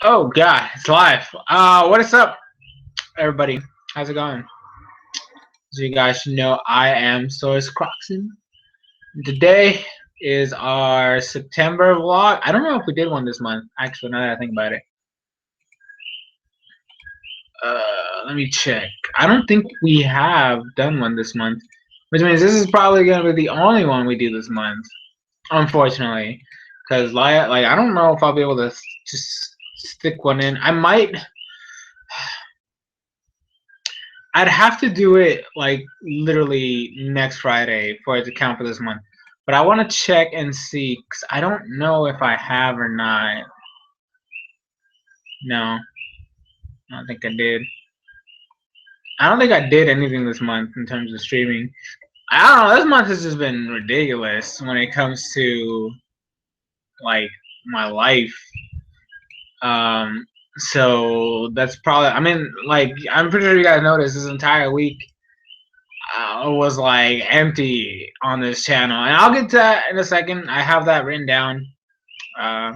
Oh god, it's live. What is up, everybody? How's it going? As you guys should know, I am SoresanCrockxen. Today is our September vlog. I don't know if we did one this month. Actually, now that I think about it, let me check. I don't think we have done one this month, which means this is probably gonna be the only one we do this month. Unfortunately, because like I don't know if I'll be able to just stick one in. I might. I'd have to do it like literally next Friday for it to count for this month. But I want to check and see because I don't know if I have or not. No, I don't think I did. I don't think I did anything this month in terms of streaming. I don't know. This month has just been ridiculous when it comes to like my life. So that's probably. I mean, like I'm pretty sure you guys noticed this entire week was like empty on this channel, and I'll get to that in a second. I have that written down uh,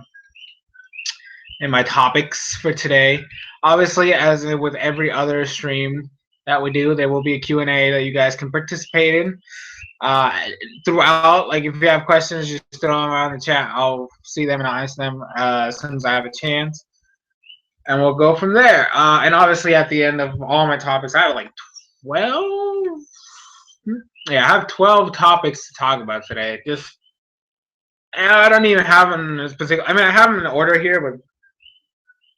in my topics for today. Obviously, as with every other stream that we do, there will be a Q&A that you guys can participate in throughout. Like if you have questions, just throw them around the chat. I'll see them and I'll answer them as soon as I have a chance, and we'll go from there. And obviously, at the end of all my topics, I have like 12. Yeah, I have 12 topics to talk about today. Just I don't even have them in specific. I mean, I have them in order here, but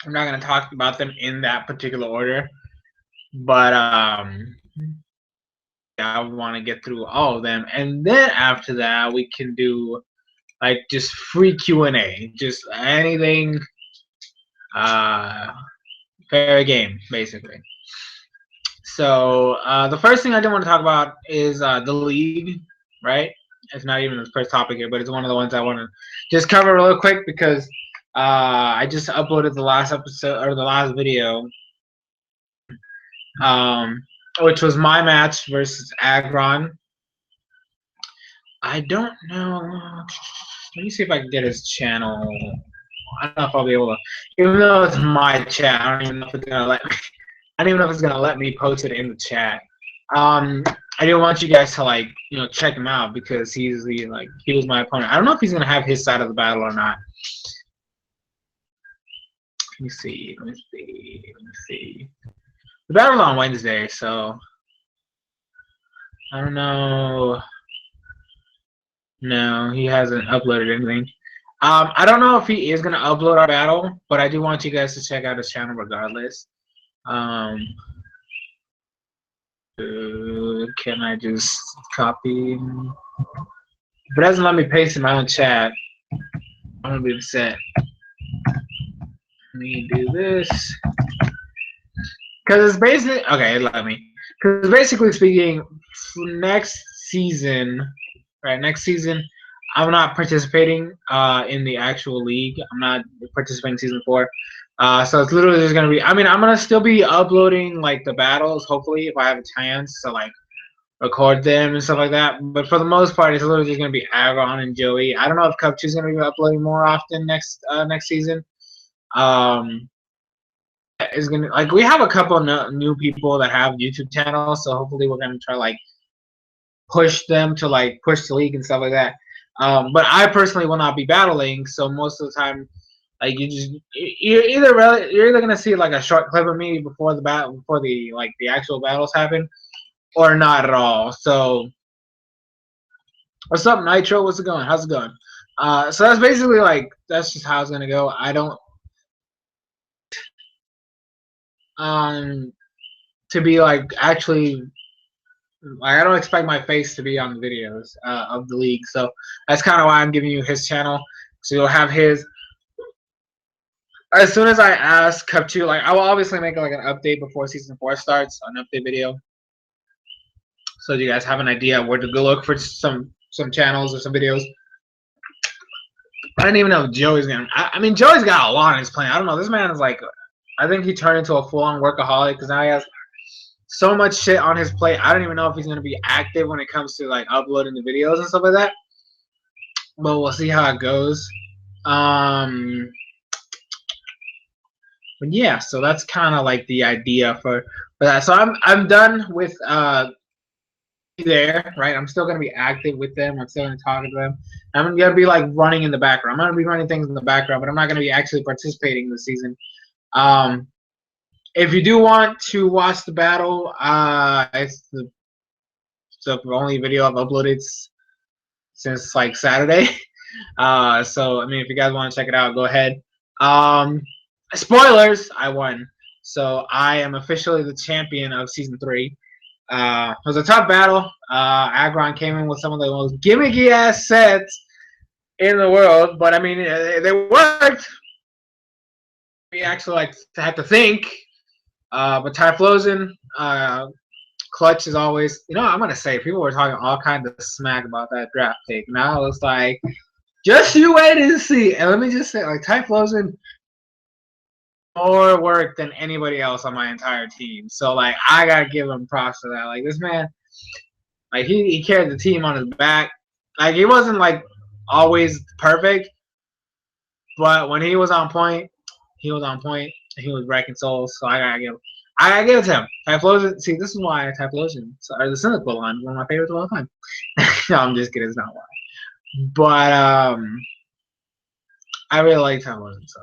I'm not gonna talk about them in that particular order. But yeah, I want to get through all of them, and then after that, we can do like just free Q&A, just anything, uh, fair game, basically. So the first thing I did want to talk about is the league, right? It's not even the first topic here, but it's one of the ones I want to just cover real quick because I just uploaded the last episode or the last video, um, which was my match versus Agron. I don't know. Let me see if I can get his channel. I don't know if I'll be able to, even though it's my chat. I don't even know if it's gonna let me. I don't even know if it's gonna let me post it in the chat. Um, I do want you guys to like check him out because he was my opponent. I don't know if he's gonna have his side of the battle or not. Let me see. Let me see. Let me see. The battle's on Wednesday, so I don't know. No, he hasn't uploaded anything. I don't know if he is gonna upload our battle, but I do want you guys to check out his channel regardless. Um, can I just copy? If it doesn't let me paste in my own chat, I'm gonna be upset. Let me do this because it's basically okay. Let me because basically speaking, next season, right? Next season, I'm not participating in the actual league. I'm not participating in season 4. So it's literally just gonna be. I mean, I'm gonna still be uploading like the battles. Hopefully, if I have a chance to like record them and stuff like that. But for the most part, it's literally just gonna be Agron and Joey. I don't know if Cupchu's gonna be uploading more often next season. Um, is gonna like we have a couple of new people that have YouTube channels, so hopefully we're gonna try like push them to like push the league and stuff like that. But I personally will not be battling, so most of the time, like you're either gonna see like a short clip of me before the battle, before the actual battles happen, or not at all. So what's up, Nitro? What's it going? How's it going? So that's basically like that's just how it's gonna go. I don't um to be like actually like I don't expect my face to be on the videos of the league. So that's kind of why I'm giving you his channel. So you'll have his. As soon as I ask Cup2, like I will obviously make like an update before season 4 starts, an update video, so you guys have an idea where to go look for some channels or some videos. I didn't even know Joey's gonna. I mean, Joey's got a lot on his plate. I don't know. This man is like, I think he turned into a full-on workaholic because now he has so much shit on his plate. I don't even know if he's gonna be active when it comes to like uploading the videos and stuff like that. But we'll see how it goes. Um, But yeah, so that's kind of like the idea for that. So I'm done with there, right? I'm still gonna be active with them. I'm still gonna talk to them. I'm gonna be like running in the background. I'm gonna be running things in the background, but I'm not gonna be actually participating this season. If you do want to watch the battle, it's the only video I've uploaded since like Saturday. So I mean, if you guys want to check it out, go ahead. Spoilers: I won, so I am officially the champion of season 3. It was a tough battle. Agron came in with some of the most gimmicky ass sets in the world, but I mean, they worked. We actually like had to think. But Typhlosion, clutch is always. You know, I'm gonna say people were talking all kinds of smack about that draft pick. Now it's like, just you wait and see. And let me just say, like Typhlosion, more work than anybody else on my entire team. So like, I gotta give him props for that. Like this man, like he carried the team on his back. Like he wasn't like always perfect, but when he was on point, he was on point. He was wrecking souls. So I gotta give it to him. Typhlosion. See, this is why Typhlosion or the Cynical line is one of my favorites of all time. No, I'm just kidding. It's not why. But I really like Typhlosion. So,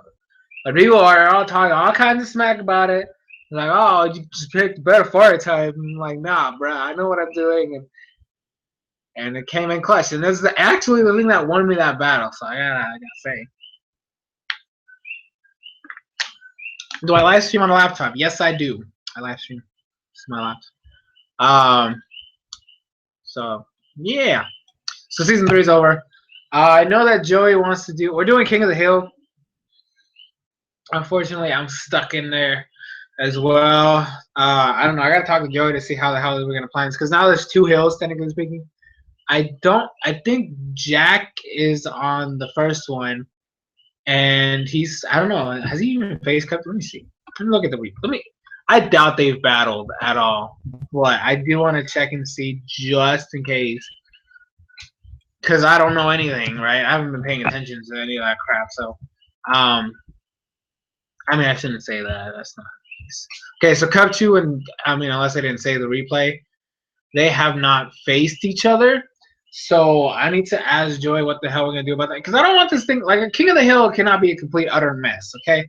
but people are all talking all kinds of smack about it. Like, oh, you just picked a better fire type. And I'm like, nah, bro, I know what I'm doing, and it came in clutch. And this is actually the thing that won me that battle. So I gotta say. Do I live stream on a laptop? Yes, I do. I live stream. It's my laptop. So yeah. So season 3 is over. I know that Joey wants to do. We're doing King of the Hill. Unfortunately, I'm stuck in there as well. I don't know. I gotta talk to Joey to see how the hell we're gonna plan this, because now there's 2 hills, technically speaking. I think Jack is on the first one, and he's. I don't know. Has he even face cut? Let me see. Let me look at the week. I doubt they've battled at all, but I do want to check and see just in case, because I don't know anything, right? I haven't been paying attention to any of that crap. So, I mean, I shouldn't say that. That's not nice. Okay, so Cupchu and I mean, unless I didn't say the replay, they have not faced each other. So I need to ask Joy what the hell we're gonna do about that, because I don't want this thing like a King of the Hill cannot be a complete utter mess. Okay,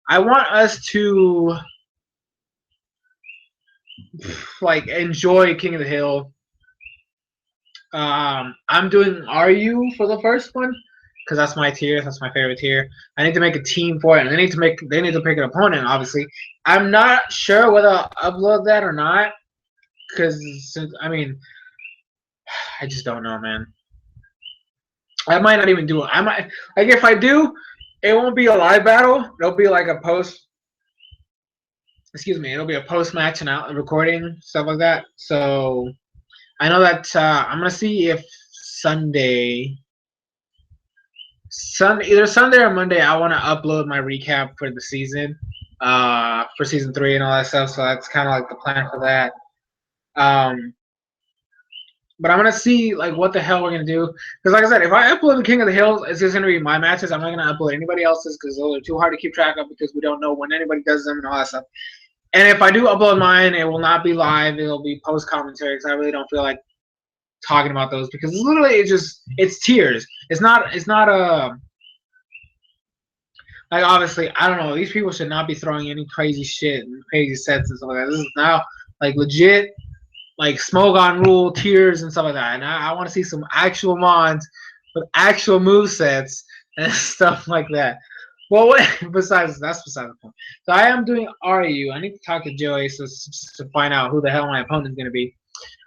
I want us to like enjoy King of the Hill. I'm doing RU for the first one because that's my tier. That's my favorite tier. I need to make a team for it, and they need to pick an opponent. Obviously, I'm not sure whether I'll upload that or not, because I mean, I just don't know, man. I might not even do it. I might, like, if I do, it won't be a live battle. It'll be like a post. Excuse me. It'll be a post match and out recording, stuff like that. So I know that I'm gonna see if either Sunday or Monday, I want to upload my recap for the season, for season 3 and all that stuff. So that's kind of like the plan for that. But I'm gonna see like what the hell we're gonna do, because like I said, if I upload the King of the Hills, it's just gonna be my matches. I'm not gonna upload anybody else's because those are too hard to keep track of, because we don't know when anybody does them and all that stuff. And if I do upload mine, it will not be live. It'll be post commentary, because I really don't feel like talking about those, because it's literally it's tiers. It's not like, obviously, I don't know. These people should not be throwing any crazy shit and crazy sets and stuff like that. This is now like legit, like Smogon rule tiers and stuff like that. And I want to see some actual mods with actual move sets and stuff like that. Well, that's beside the point. So I am doing RU. I need to talk to Joey to find out who the hell my opponent is going to be.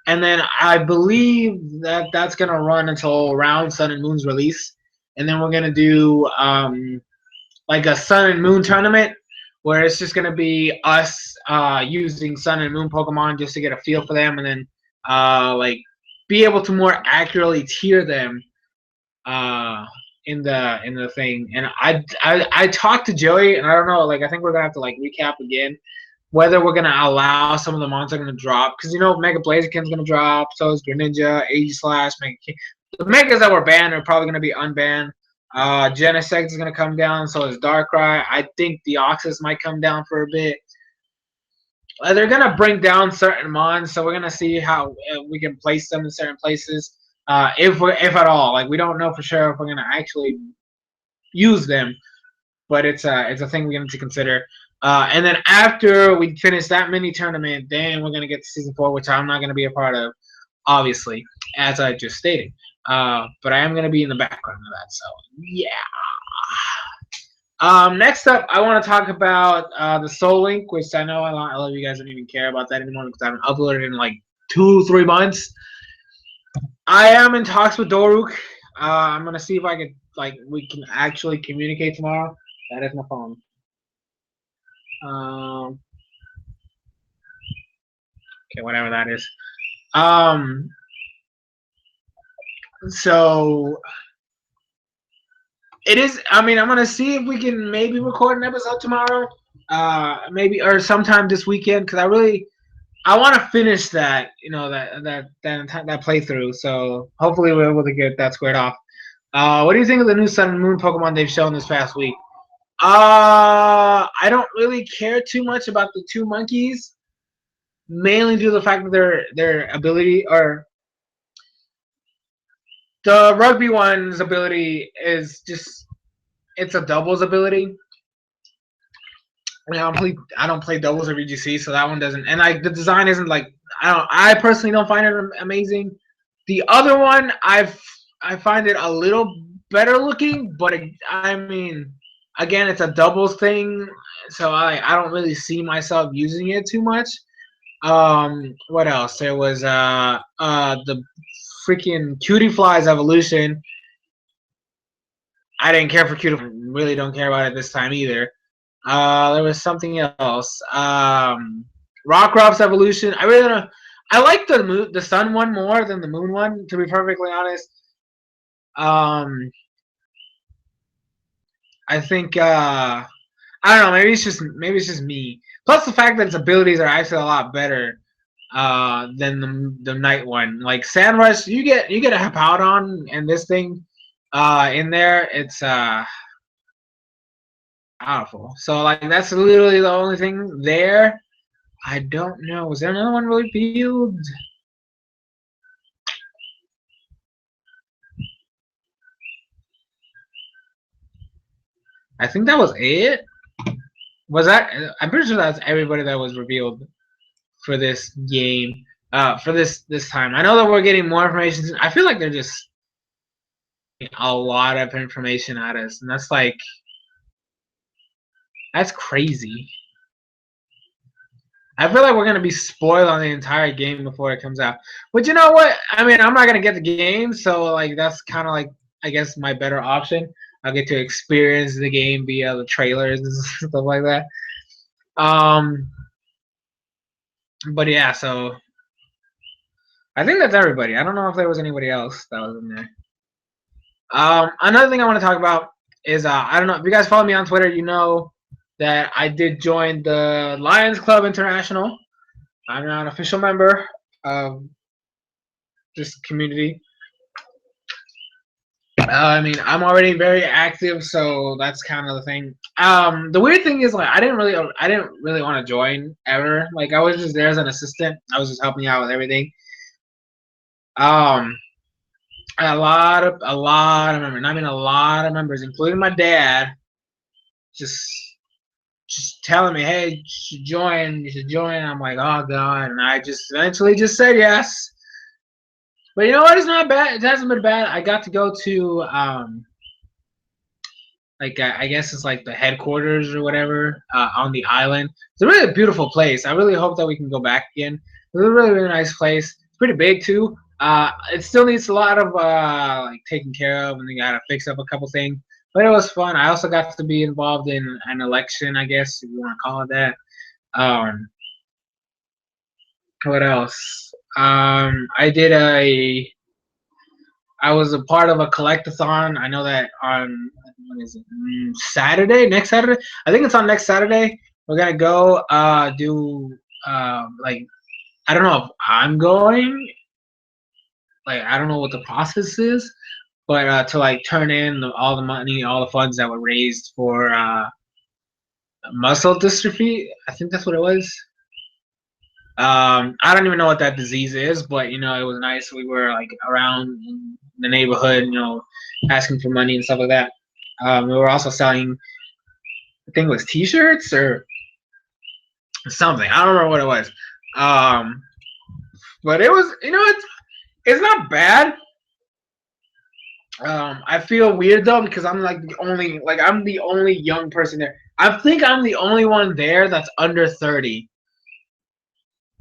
And then I believe that that's going to run until around Sun and Moon's release. And then we're going to do like a Sun and Moon tournament, where it's just going to be us using Sun and Moon Pokemon just to get a feel for them, and then like be able to more accurately tier them in the thing. And I talked to Joey, and I don't know, like, I think we're gonna have to like recap again whether we're gonna allow some of the mons are gonna drop, because you know Mega Blaziken's gonna drop, so is Greninja, Aegislash, Mega King. The megas that were banned are probably gonna be unbanned. Genesect is gonna come down, so is Darkrai. I think Deoxys might come down for a bit. They're gonna bring down certain mons, so we're gonna see how we can place them in certain places, if at all. Like we don't know for sure if we're gonna actually use them, but it's a thing we need to consider. And then after we finish that mini tournament, then we're gonna get to season 4, which I'm not gonna be a part of, obviously, as I just stated. But I am gonna be in the background of that. So yeah. Next up, I want to talk about the Soul Link, which I know a lot of you guys don't even care about that anymore because I haven't uploaded in like 2-3 months. I am in talks with Doruk. I'm gonna see if I can we can actually communicate tomorrow. That is my phone. Okay, whatever that is. So it is. I mean, I'm gonna see if we can maybe record an episode tomorrow. Maybe or sometime this weekend because I want to finish that. You know that playthrough. So hopefully we're able to get that squared off. What do you think of the new Sun and Moon Pokemon they've shown this past week? I don't really care too much about the 2 monkeys, mainly due to the fact that their ability or the rugby one's ability is just it's a doubles ability. I don't play doubles or VGC, so that one doesn't. And the design isn't like I personally don't find it amazing. The other one I find it a little better looking, but I mean, again, it's a doubles thing, so I don't really see myself using it too much. What else? There was the freaking Cutie Fly's evolution. I didn't care for Cutie Fly. Really don't care about it this time either. There was something else. Rockruff's evolution. I really don't. I like the sun one more than the moon one, to be perfectly honest. I think I don't know. Maybe it's just me. Plus the fact that its abilities are actually a lot better than the night one. Like Sandrush, you get a Hippowdon and this thing in there. It's powerful. So like that's literally the only thing there. I don't know. Was there another one revealed? I think that was it. Was that? I'm pretty sure that's everybody that was revealed for this game. For this time. I know that we're getting more information. I feel like they're just a lot of information at us, and that's crazy. I feel like we're gonna be spoiled on the entire game before it comes out. But you know what? I mean, I'm not gonna get the game, so like that's kind of like I guess my better option. I'll get to experience the game via the trailers and stuff like that. But yeah, so I think that's everybody. I don't know if there was anybody else that was in there. Another thing I want to talk about is I don't know if you guys follow me on Twitter, you know that I did join the Lions Club International. I'm not an official member of this community. I mean, I'm already very active, so that's kind of the thing. The weird thing is, like, I didn't really want to join ever. Like, I was just there as an assistant. I was just helping out with everything. A lot of members. I mean, a lot of members, including my dad, just telling me, "Hey, you should join. You should join." I'm like, "Oh God!" And I just eventually just said yes. But you know what? It's not bad. It hasn't been bad. I got to go to like I guess it's like the headquarters or whatever on the island. It's a really beautiful place. I really hope that we can go back again. It's a really nice place. It's pretty big too. It still needs a lot of like taking care of, and they gotta fix up a couple things. But it was fun. I also got to be involved in an election, I guess if you want to call it that. What else? I was a part of a collectathon. I know that on when is it? Saturday, next Saturday. I think it's on next Saturday. We're gonna go do like I don't know if I'm going. Like I don't know what the process is, but to like turn in all the money, all the funds that were raised for muscle dystrophy. I think that's what it was. I don't even know what that disease is, but you know, it was nice. We were like around in the neighborhood, you know, asking for money and stuff like that. We were also selling, I think it was T-shirts or something. I don't remember what it was. Um, but it was, you know, it's not bad. I feel weird though because I'm like I'm the only young person there. I think I'm the only one there that's under 30,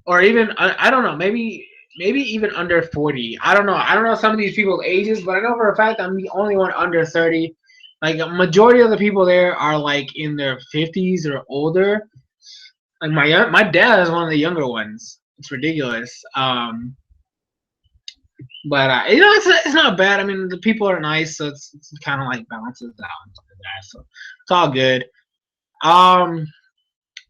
or even I don't know, maybe even under 40. I don't know. I don't know some of these people's ages, but I know for a fact I'm the only one under 30. Like a majority of the people there are like in their 50s or older. Like my dad is one of the younger ones. It's ridiculous. But you know, it's not bad. I mean, the people are nice, so it's kind of like balances out and stuff like that. So it's all good. Um,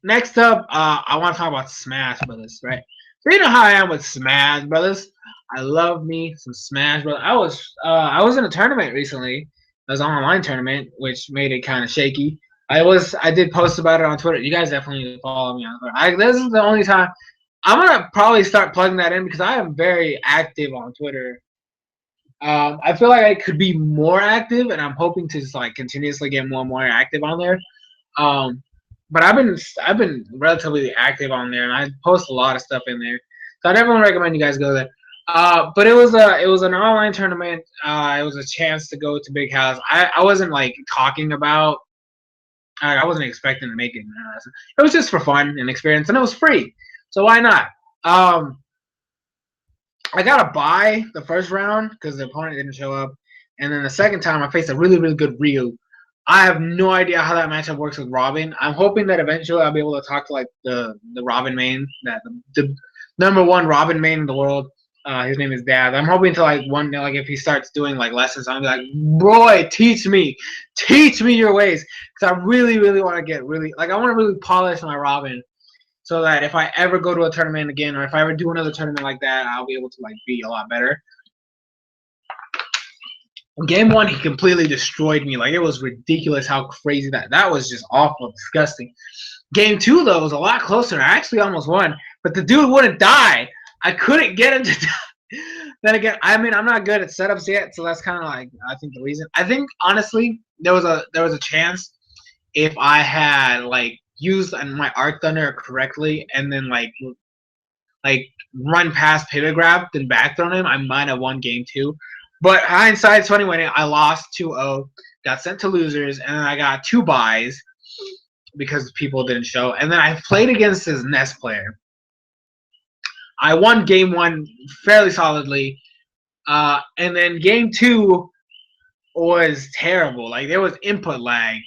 Next up, I want to talk about Smash Brothers, right? So you know how I am with Smash Brothers. I love me some Smash Brothers. I was in a tournament recently. It was an online tournament, which made it kind of shaky. I did post about it on Twitter. You guys definitely need to follow me on Twitter. This is the only time I'm gonna probably start plugging that in because I am very active on Twitter. I feel like I could be more active, and I'm hoping to just like continuously get more and more active on there. Um, but I've been relatively active on there, and I post a lot of stuff in there. So I definitely recommend you guys go there. But it was an online tournament. It was a chance to go to Big House. I wasn't like talking about. I wasn't expecting to make it. It was just for fun and experience, and it was free. So why not? Um, I got a bye the first round because the opponent didn't show up, and then the second time I faced a really really good Ryu. I have no idea how that matchup works with Robin. I'm hoping that eventually I'll be able to talk to like the Robin main, that the number one Robin main in the world. His name is Dad. I'm hoping to like one day, like if he starts doing like lessons, I'll be like, boy, teach me your ways, because I really really want to get really like I want to really polish my Robin so that if I ever go to a tournament again, or if I ever do another tournament like that, I'll be able to like be a lot better. Game one, he completely destroyed me. Like it was ridiculous how crazy that was just awful, disgusting. Game two though was a lot closer. I actually almost won, but the dude wouldn't die. I couldn't get him to die. Then again, I mean, I'm not good at setups yet, so that's kind of like I think the reason. I think honestly, there was a chance if I had like used my Arc Thunder correctly and then like run past pivot grab, then back thrown him, I might have won game two. But hindsight 2020, I lost 2-0, got sent to losers, and then I got 2 buys because people didn't show. And then I played against his Nest player. I won game one fairly solidly. And then game two was terrible. Like there was input lag.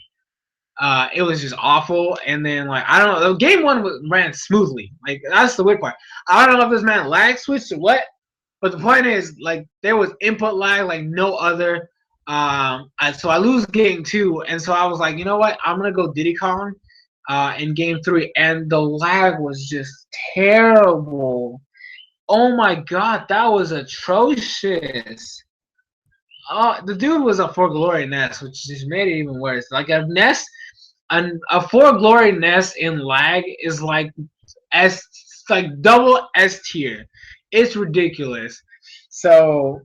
It was just awful. And then like I don't know, game one ran smoothly. Like that's the weird part. I don't know if this man lag switched or what, but the point is like there was input lag like no other. So I lose game two, and so I was like, you know what? I'm gonna go Diddy Kong in game three, and the lag was just terrible. Oh my god, that was atrocious. The dude was a For Glory Nest, which just made it even worse. Like a Nest, a For Glory Nest in lag is like like double S tier. It's ridiculous. So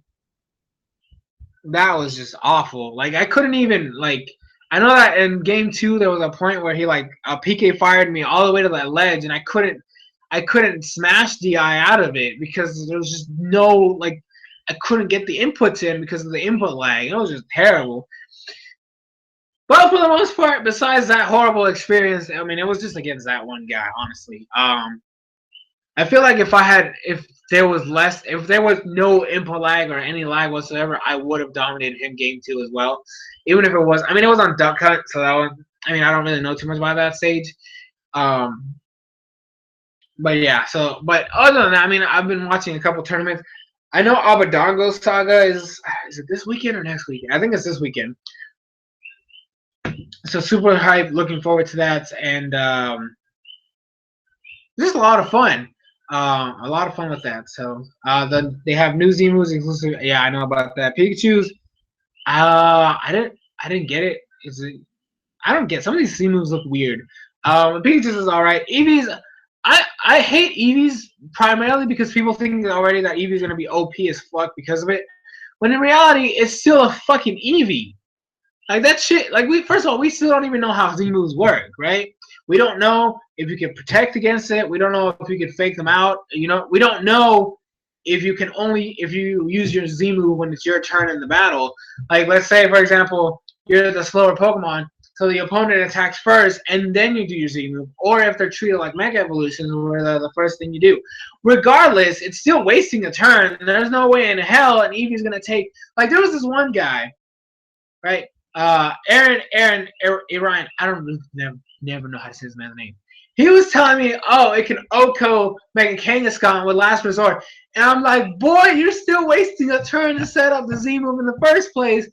that was just awful. Like I couldn't even like. I know that in game two there was a point where he like PK fired me all the way to that ledge, and I couldn't smash DI out of it because there was just no like I couldn't get the inputs in because of the input lag. It was just terrible. But for the most part, besides that horrible experience, I mean, it was just against that one guy, honestly. I feel like if there was no input lag or any lag whatsoever, I would have dominated him game two as well. Even if it was, I mean, it was on Duck Hunt, so that one, I mean, I don't really know too much about that stage. But yeah, but other than that, I mean, I've been watching a couple tournaments. I know Abadongo Saga is it this weekend or next weekend? I think it's this weekend. So super hype, looking forward to that, and just a lot of fun. A lot of fun with that. So they have new Z moves exclusive. Yeah, I know about that. Pikachu's I didn't get it. Is it? I don't get some of these C moves look weird. Peaches is all right. Eevee's I hate Eevee's primarily because people think already that Eevee's gonna be OP as fuck because of it. When in reality, it's still a fucking Eevee. Like that shit. Like we first of all, we still don't even know how Z moves work, right? We don't know if you can protect against it. We don't know if you can fake them out. You know, we don't know if you can only if you use your Z move when it's your turn in the battle. Like let's say for example, you're the slower Pokemon, so the opponent attacks first and then you do your Z move. Or if they're treated like Mega Evolutions, where they're the first thing you do. Regardless, it's still wasting a turn. There's no way in hell an Eevee's gonna take. Like there was this one guy, right? Aaron, I don't never know how to say his man's name. He was telling me, oh, it can Oko make a Kangaskhan with Last Resort. And I'm like, boy, you're still wasting a turn to set up the Z move in the first place.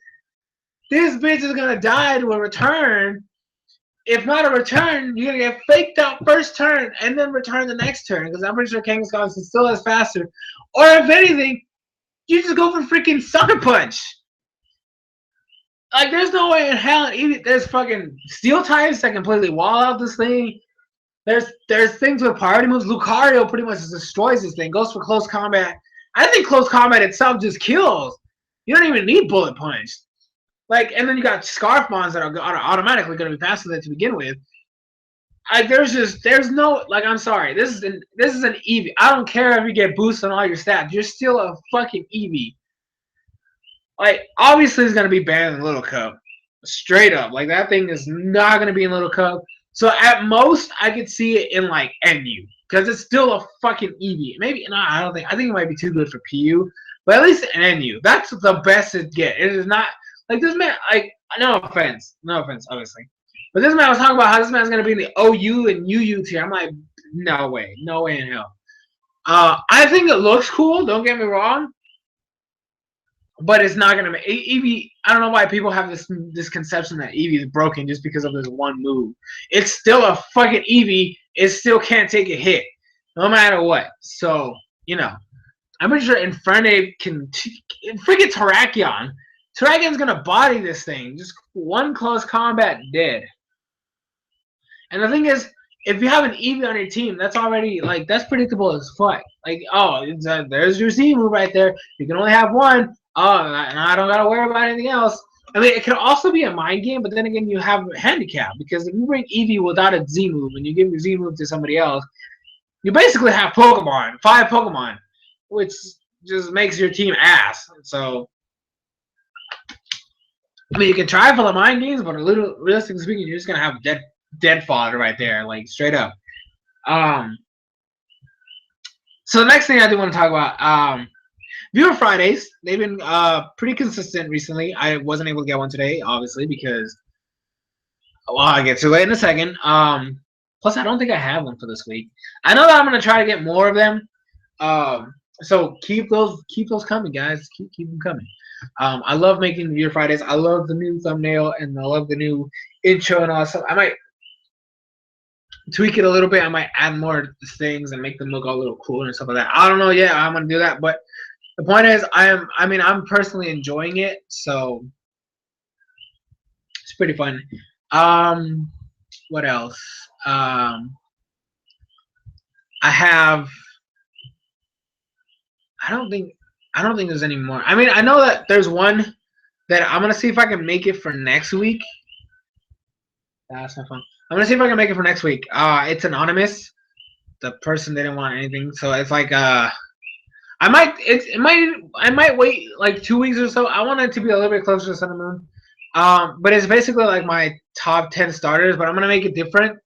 This bitch is going to die to a return. If not a return, you're going to get faked out first turn and then return the next turn. Because I'm pretty sure Kangaskhan is still as faster. Or if anything, you just go for freaking Sucker Punch. Like, there's no way in hell. There's fucking steel types that completely wall out this thing. There's things with priority moves. Lucario pretty much just destroys this thing. Goes for close combat. I think close combat itself just kills. You don't even need bullet punch. Like, and then you got Scarf Mons that are automatically going to be faster than to begin with. Like, there's no, like, I'm sorry. This is an Eevee. I don't care if you get boosts on all your stats. You're still a fucking Eevee. Like, obviously it's gonna be banned in Little Cup. Straight up. Like that thing is not gonna be in Little Cup. So at most I could see it in like NU. Because it's still a fucking Eevee. Maybe no, I think it might be too good for PU. But at least in NU. That's the best it get. It is not like this man like no offense, obviously. But this man was talking about how this man's gonna be in the OU and UU tier. I'm like, no way. No way in hell. I think it looks cool, don't get me wrong. But it's not gonna make Eevee. I don't know why people have this conception that Eevee is broken just because of this one move. It's still a fucking Eevee. It still can't take a hit, no matter what. So you know, I'm pretty sure Infernape can freaking Terrakion. Terrakion's gonna body this thing. Just one close combat, dead. And the thing is, if you have an Eevee on your team, that's already like that's predictable as fuck. Like, oh, there's your Z move right there. You can only have one. Oh, and I don't gotta worry about anything else. I mean, it can also be a mind game, but then again, you have a handicap because if you bring Eevee without a Z move and you give your Z move to somebody else, you basically have 5 Pokemon, which just makes your team ass. So, I mean, you can try for the mind games, but realistically speaking, you're just gonna have dead fodder right there, like straight up. So the next thing I do want to talk about, Viewer Fridays. They've been pretty consistent recently. I wasn't able to get one today, obviously, because well, I'll get to it in a second. Plus, I don't think I have one for this week. I know that I'm gonna try to get more of them. So keep those coming, guys. Keep them coming. I love making the Viewer Fridays. I love the new thumbnail and I love the new intro and all that stuff. I might tweak it a little bit. I might add more things and make them look a little cooler and stuff like that. I don't know yet. I'm gonna do that, but the point is, I'm personally enjoying it, so it's pretty fun. What else? I don't think there's any more. I mean, I know that there's one that I'm gonna see if I can make it for next week. That's not fun. I'm gonna see if I can make it for next week. It's anonymous. The person didn't want anything, so it's like I might wait like 2 weeks or so. I want it to be a little bit closer to Sun and Moon. But it's basically like my top 10 starters, but I'm gonna make it different.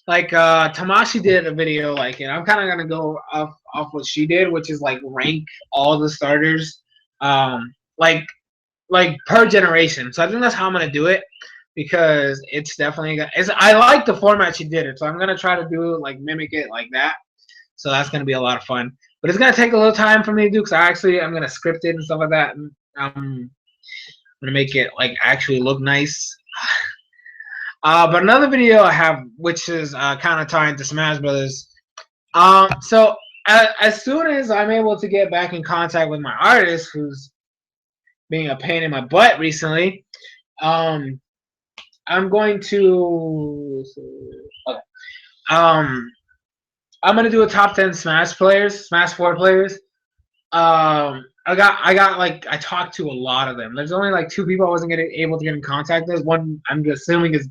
Like Tamashi did a video like it. I'm kind of gonna go off what she did, which is like rank all the starters, like per generation. So I think that's how I'm gonna do it because it's definitely I like the format she did it, so I'm gonna try to do it like mimic it like that. So that's gonna be a lot of fun. But it's gonna take a little time for me to do because I'm gonna script it and stuff like that. And I'm gonna make it like actually look nice. But another video I have, which is kind of tied to Smash Brothers. So as soon as I'm able to get back in contact with my artist, who's being a pain in my butt recently. I'm going to. Okay. I'm gonna do a top 10 Smash 4 players. I got like I talked to a lot of them. There's only like 2 people I wasn't able to get in contact with. One I'm assuming is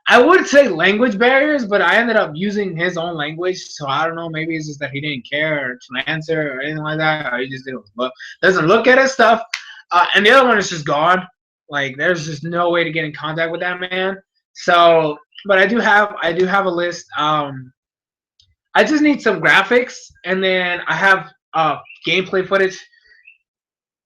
I would say language barriers, but I ended up using his own language, so I don't know. Maybe it's just that he didn't care to answer or anything like that, or he just doesn't look at his stuff. And the other one is just gone. Like there's just no way to get in contact with that man. So, but I do have a list. I just need some graphics, and then I have gameplay footage,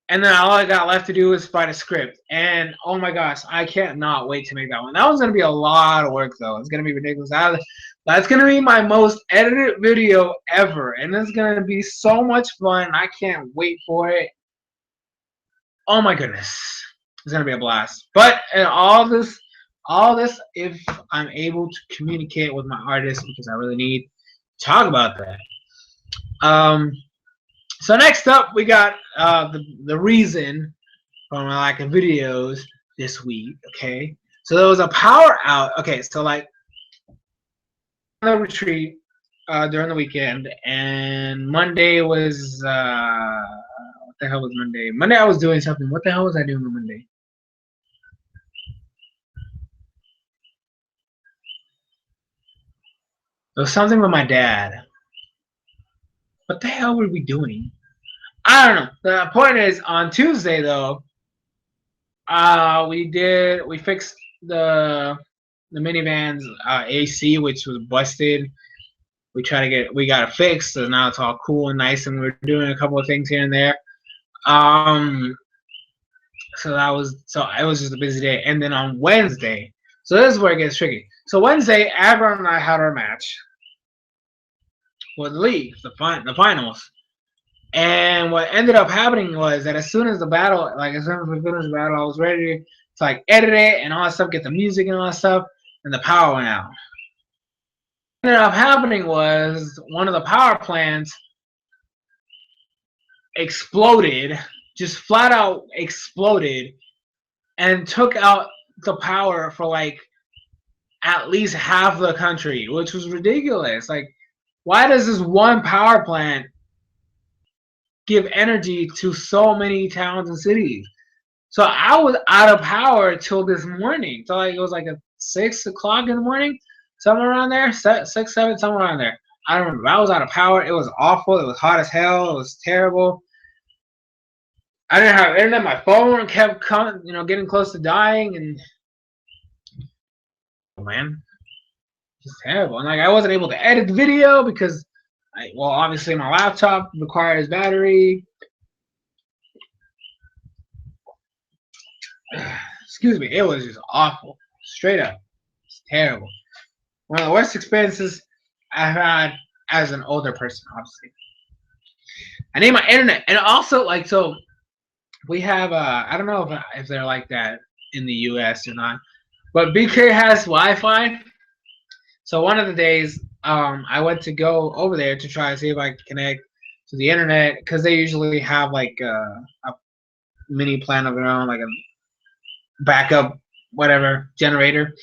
and then all I got left to do is write a script. And oh my gosh, I can't not wait to make that one. That one's gonna be a lot of work though. It's gonna be ridiculous. That's gonna be my most edited video ever, and it's gonna be so much fun. I can't wait for it. Oh my goodness, it's gonna be a blast. But and all this, if I'm able to communicate with my artist, because I really need to talk about that. So next up, we got the reason for my lack of videos this week. Okay, so there was a power out. Okay, so like the retreat during the weekend, and Monday was what the hell was Monday? Monday I was doing something. What the hell was I doing on Monday? There was something with my dad. What the hell were we doing? I don't know. The point is, on Tuesday though, we fixed the minivan's AC, which was busted. We got it fixed, so now it's all cool and nice, and we're doing a couple of things here and there. So it was just a busy day. And then on Wednesday, so this is where it gets tricky. So Wednesday, Avron and I had our match for the league, the finals. And what ended up happening was that as soon as we finished the battle, I was ready to like edit it and all that stuff, get the music and all that stuff, and the power went out. What ended up happening was one of the power plants exploded, just flat out exploded, and took out the power for like at least half the country, which was ridiculous. Like, why does this one power plant give energy to so many towns and cities? So I was out of power till this morning. So like it was like at 6 o'clock in the morning, somewhere around there, 6, 7, somewhere around there. I don't remember. I was out of power. It was awful. It was hot as hell. It was terrible. I didn't have internet. My phone kept coming, getting close to dying, and man, just terrible. And like I wasn't able to edit the video because, obviously my laptop requires battery. Excuse me. It was just awful. Straight up, it's terrible. One of the worst experiences I've had as an older person. Obviously, I need my internet, and also like so. We have I don't know if they're like that in the U.S. or not, but BK has Wi-Fi. So one of the days, I went to go over there to try to see if I could connect to the internet, because they usually have like a mini plan of their own, like a backup whatever generator.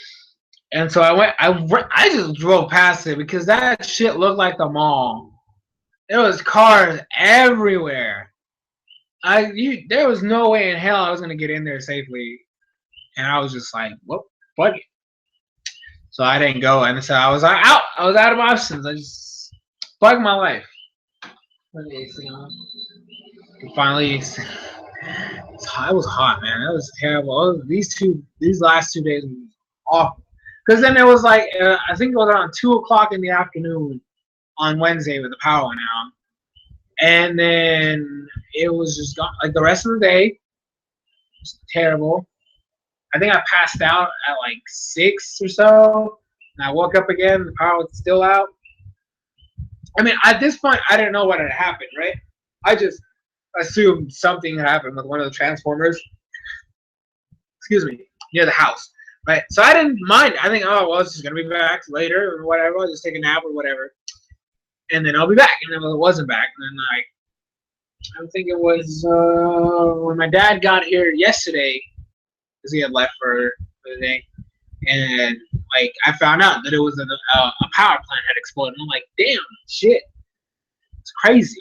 And so I just drove past it because that shit looked like the mall. There was cars everywhere. There was no way in hell I was gonna get in there safely, and I was just like, "Well, fuck it." So I didn't go, and so I was out. I was out of options. I just fucked my life. Finally, it was hot, man. It was terrible. These last 2 days were awful. Because then there was like, I think it was around 2 o'clock in the afternoon on Wednesday with the power went out. And then it was just gone. Like the rest of the day, it was terrible. I think I passed out at like 6 or so. And I woke up again, the power was still out. I mean, at this point, I didn't know what had happened, right? I just assumed something had happened with one of the transformers. Excuse me, near the house, right? So I didn't mind. I think, oh, well, it's just going to be back later or whatever. I'll just take a nap or whatever. And then I'll be back. And then it wasn't back. And then I think it was when my dad got here yesterday, because he had left for the day, and like I found out that it was a power plant had exploded. I'm like, damn, shit, it's crazy.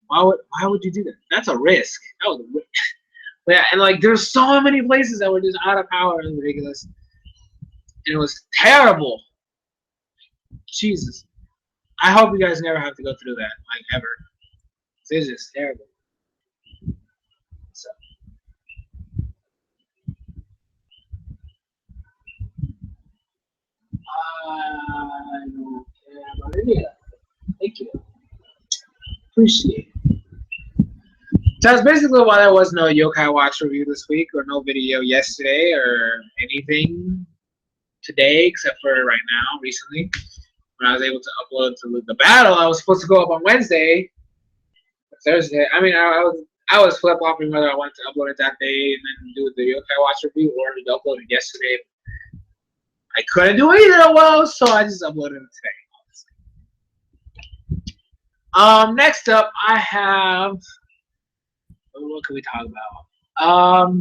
Why would you do that? That's a risk. That was a risk. But yeah, and like there's so many places that were just out of power and ridiculous, and it was terrible. Jesus, I hope you guys never have to go through that, like ever. It's just terrible. So. I don't care about any of that. Thank you. Appreciate it. So that's basically why there was no Yokai Watch review this week, or no video yesterday, or anything today, except for right now, recently, when I was able to upload to the battle. I was supposed to go up on Wednesday, Thursday. I mean, I was flip flopping whether I wanted to upload it that day and then do the Yokai Watch review, or to upload it yesterday. I couldn't do either well, so I just uploaded it today. Next up, I have. What can we talk about?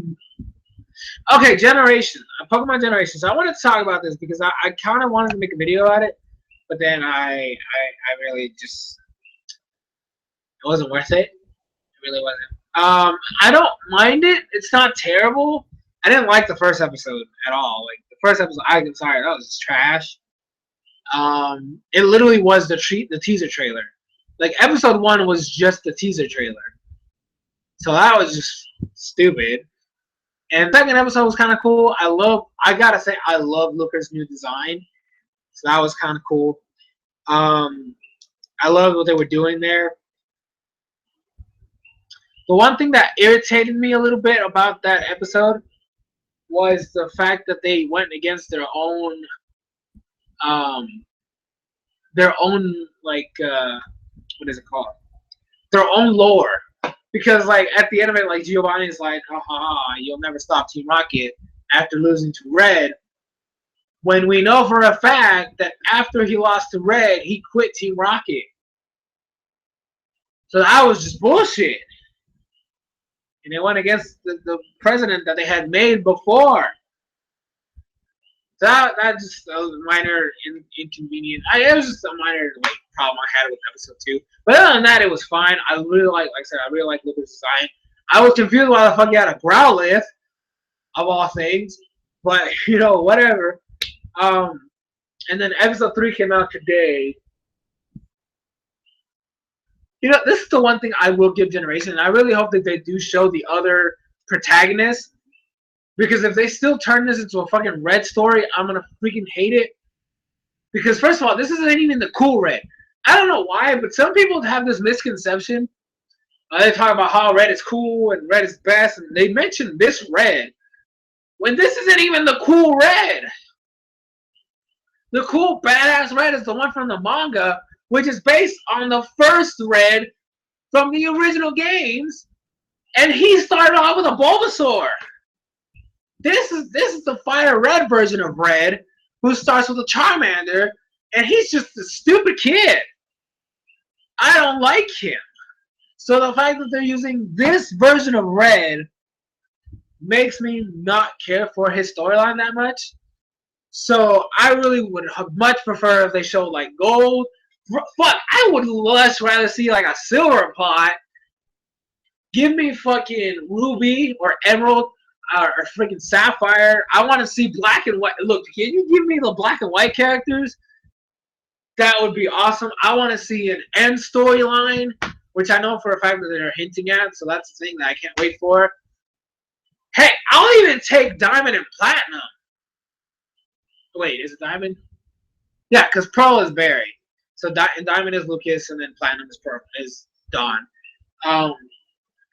Okay, Generation. Pokemon Generation. So I wanted to talk about this because I kind of wanted to make a video about it, but then I really just it wasn't worth it. It really wasn't. I don't mind it. It's not terrible. I didn't like the first episode at all. Like the first episode, I'm sorry, that was just trash. It literally was the teaser trailer. Like episode 1 was just the teaser trailer. So that was just stupid. And the second episode was kind of cool. I gotta say, I love Looker's new design. So that was kind of cool. I loved what they were doing there. The one thing that irritated me a little bit about that episode was the fact that they went against their own like what is it called? Their own lore. Because like at the end of it, like Giovanni's like, you'll never stop Team Rocket after losing to Red. When we know for a fact that after he lost to Red, he quit Team Rocket. So that was just bullshit. And they went against the president that they had made before. So that just was a minor inconvenience. It was just a minor like problem I had with episode 2. But other than that, it was fine. I really like I said, I really like Lucas' design. I was confused why the fuck he had a Growlithe, of all things. But whatever. And then episode 3 came out today. This is the one thing I will give Generation, and I really hope that they do show the other protagonists. Because if they still turn this into a fucking Red story, I'm gonna freaking hate it. Because first of all, this isn't even the cool Red. I don't know why, but some people have this misconception. They talk about how Red is cool and Red is best, and they mention this Red when this isn't even the cool Red. The cool badass Red is the one from the manga, which is based on the first Red from the original games, and he started off with a Bulbasaur. This is the Fire Red version of Red, who starts with a Charmander, and he's just a stupid kid. I don't like him. So the fact that they're using this version of Red makes me not care for his storyline that much. So I really would much prefer if they showed like Gold. Fuck, I would less rather see like a Silver Pot. Give me fucking Ruby or Emerald. Or freaking Sapphire. I want to see Black and White. Look, can you give me the Black and White characters? That would be awesome. I want to see an end storyline, which I know for a fact that they're hinting at, so that's the thing that I can't wait for. Hey, I'll even take Diamond and Platinum. Wait, is it Diamond? Yeah, because Pearl is Barry. So Diamond is Lucas, and then Platinum is Dawn.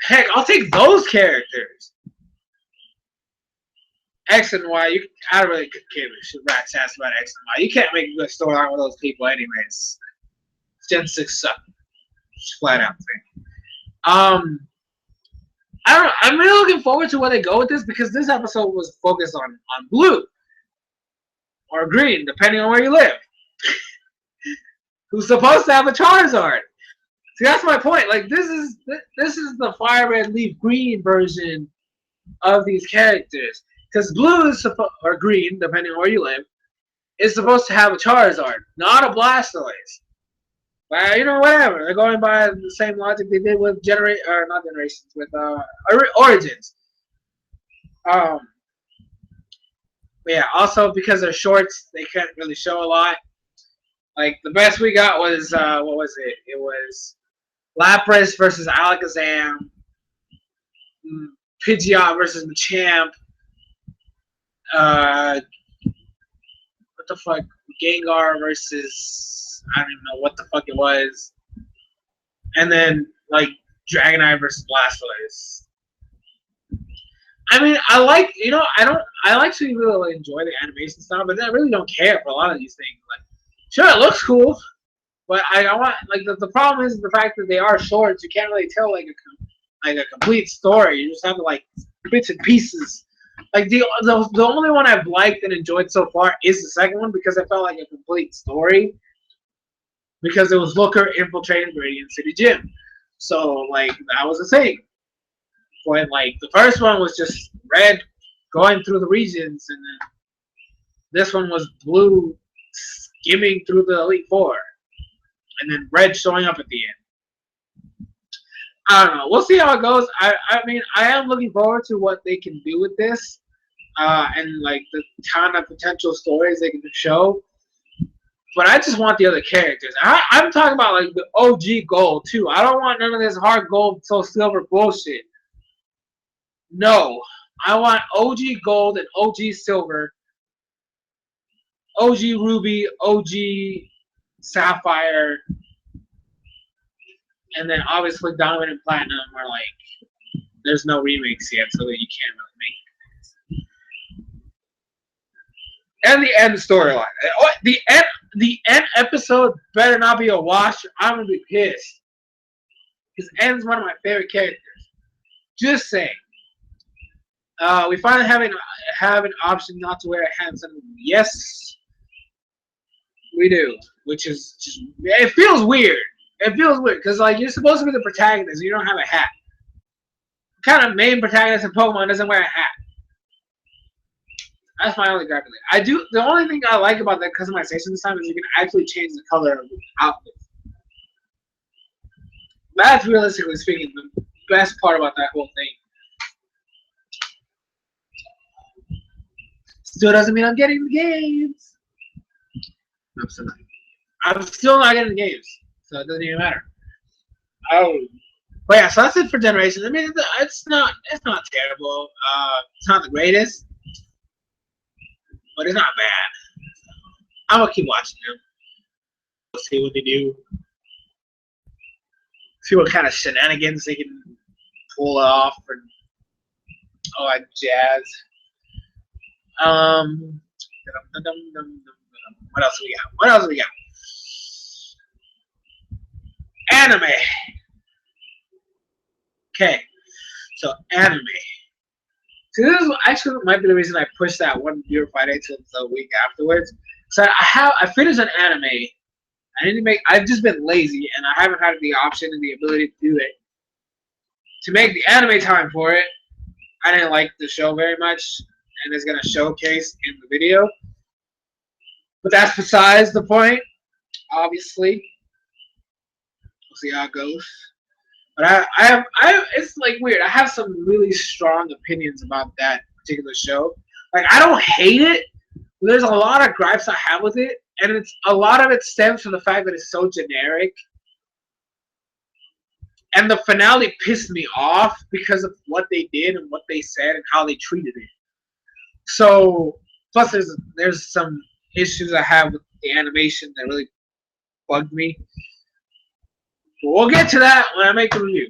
Heck, I'll take those characters. X and Y, I really could give a rat's ass about X and Y. You can't make a good storyline with those people anyways. Gen 6 suck. Just flat out thing. I don't know. I'm really looking forward to where they go with this because this episode was focused on blue. Or green, depending on where you live. Who's supposed to have a Charizard. See, that's my point. Like, this is the Fire Red Leaf Green version of these characters. Because blue is or green, depending on where you live, is supposed to have a Charizard, not a Blastoise. But, you know, whatever. They're going by the same logic they did with not Generations, with Origins. But yeah, also because they're shorts, they can't really show a lot. Like, the best we got was, what was it? It was Lapras versus Alakazam, Pidgeot versus Machamp, what the fuck, Gengar versus, I don't even know what the fuck it was, and then, like, Dragonite versus Blastoise. I mean, I like, you know, I actually really enjoy the animation style, but I really don't care for a lot of these things. Like, sure, it looks cool, but I want, like, the problem is the fact that they are shorts. You can't really tell, like, a complete story. You just have, like, bits and pieces. Like, the only one I've liked and enjoyed so far is the second one, because I felt like a complete story. Because it was Looker infiltrating Radiant City Gym. So, like, that was the thing. When, like, the first one was just Red going through the regions, and then this one was Blue skimming through the Elite Four, and then Red showing up at the end. I don't know. We'll see how it goes. I mean, I am looking forward to what they can do with this, and, like, the ton of potential stories they can show. But I just want the other characters. I'm talking about, like, the OG gold, too. I don't want none of this hard gold, soul silver bullshit. No, I want OG gold and OG silver, OG ruby, OG sapphire, and then obviously diamond and platinum are, like, there's no remakes yet, so that you can't really make it. And the end storyline. The end episode better not be a wash. I'm gonna be pissed. Because End's one of my favorite characters. Just saying. We finally have an option not to wear a hat. Yes, we do. Which is just, it feels weird. It feels weird because, like, you're supposed to be the protagonist. You don't have a hat. What kind of main protagonist in Pokemon doesn't wear a hat? That's my only gripe with it. I do. The only thing I like about that customization this time is you can actually change the color of the outfit. That's, realistically speaking, the best part about that whole thing. Still doesn't mean I'm getting the games. I'm still not getting the games, so it doesn't even matter. Oh, but yeah, so that's it for Generations. I mean, it's not terrible. It's not the greatest, but it's not bad. I'm gonna keep watching them. We'll see what they do. See what kind of shenanigans they can pull off, and all that jazz. What else we got? What else we got? Anime. Okay, so anime. So this is actually might be the reason I pushed that one Viewer Friday till the week afterwards. So I finished an anime. I need to make. I've just been lazy, and I haven't had the option and the ability to do it. To make the anime time for it, I didn't like the show very much, and it's gonna showcase in the video. But that's besides the point. Obviously, we'll see how it goes. But it's like weird. I have some really strong opinions about that particular show. Like, I don't hate it. There's a lot of gripes I have with it, and a lot of it stems from the fact that it's so generic. And the finale pissed me off because of what they did and what they said and how they treated it. So, plus there's some issues I have with the animation that really bugged me. But we'll get to that when I make the review.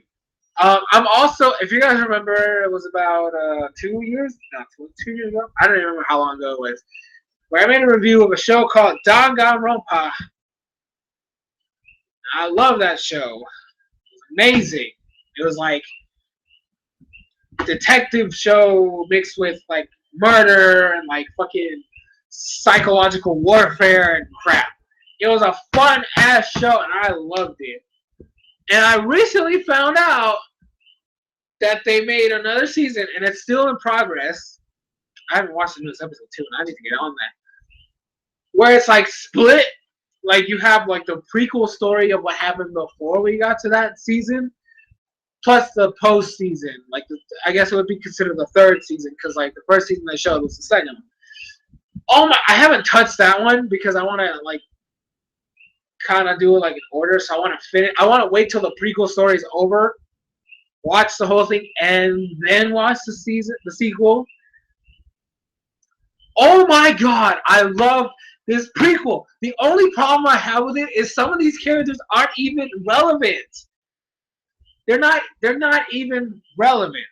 I'm also, if you guys remember, it was about 2 years? No, 2 years ago? I don't even remember how long ago it was. Where I made a review of a show called Danganronpa. I love that show. It was amazing. It was like detective show mixed with, like, murder and, like, fucking psychological warfare and crap. It was a fun ass show and I loved it. And I recently found out that they made another season, and it's still in progress. I haven't watched the newest episode too, and I need to get on that. Where it's like split, like you have like the prequel story of what happened before we got to that season, plus the post season. Like I guess it would be considered the third season because like the first season they showed was the second one. Oh my! I haven't touched that one because I want to like kind of do it like in order. So I want to finish. I want to wait till the prequel story is over, watch the whole thing, and then watch the sequel. Oh my god, I love this prequel. The only problem I have with it is some of these characters aren't even relevant. They're not even relevant.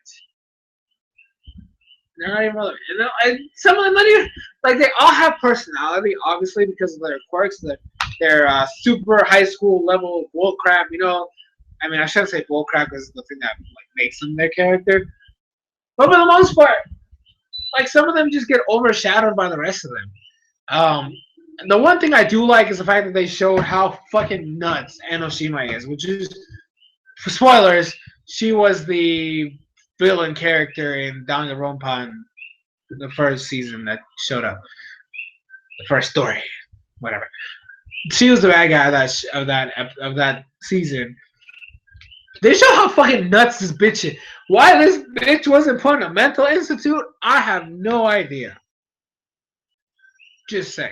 They're not even relevant. And some of them not even like they all have personality, obviously, because of their quirks, their super high school level bullcrap, you know. I mean I shouldn't say bullcrap because it's the thing that like makes them their character. But for the most part, like some of them just get overshadowed by the rest of them. The one thing I do like is the fact that they showed how fucking nuts Enoshima is, which is, for spoilers, she was the villain character in Danganronpa, the first season that showed up, the first story, whatever. She was the bad guy of that season. They show how fucking nuts this bitch is. Why this bitch wasn't put in a mental institute, I have no idea. Just say.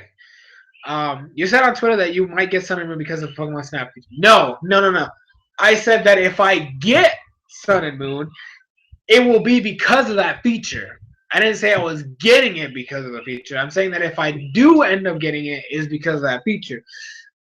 You said on Twitter that you might get Sun and Moon because of Pokemon Snap. No. I said that if I get Sun and Moon, it will be because of that feature. I didn't say I was getting it because of the feature. I'm saying that if I do end up getting it, is because of that feature.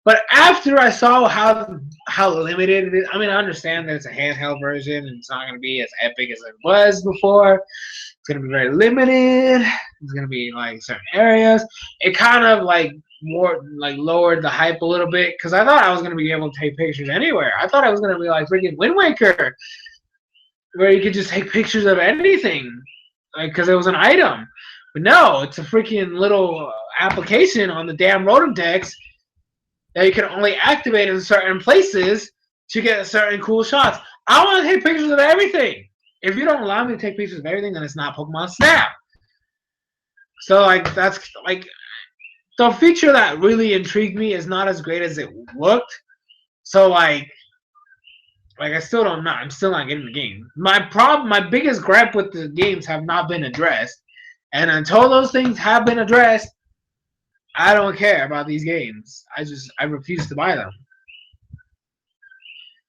But after I saw how limited it is, I mean, I understand that it's a handheld version and it's not going to be as epic as it was before. It's going to be very limited. It's going to be like certain areas. It kind of like more like lowered the hype a little bit because I thought I was going to be able to take pictures anywhere. I thought I was going to be like freaking Wind Waker, where you could just take pictures of anything, like because it was an item. But no, it's a freaking little application on the damn Rotom Dex that you can only activate in certain places to get certain cool shots. I want to take pictures of everything. If you don't allow me to take pictures of everything, then it's not Pokemon Snap. So like that's like the feature that really intrigued me is not as great as it looked. So like I still don't know. I'm still not getting the game. My biggest gripe with the games have not been addressed. And until those things have been addressed, I don't care about these games. I refuse to buy them.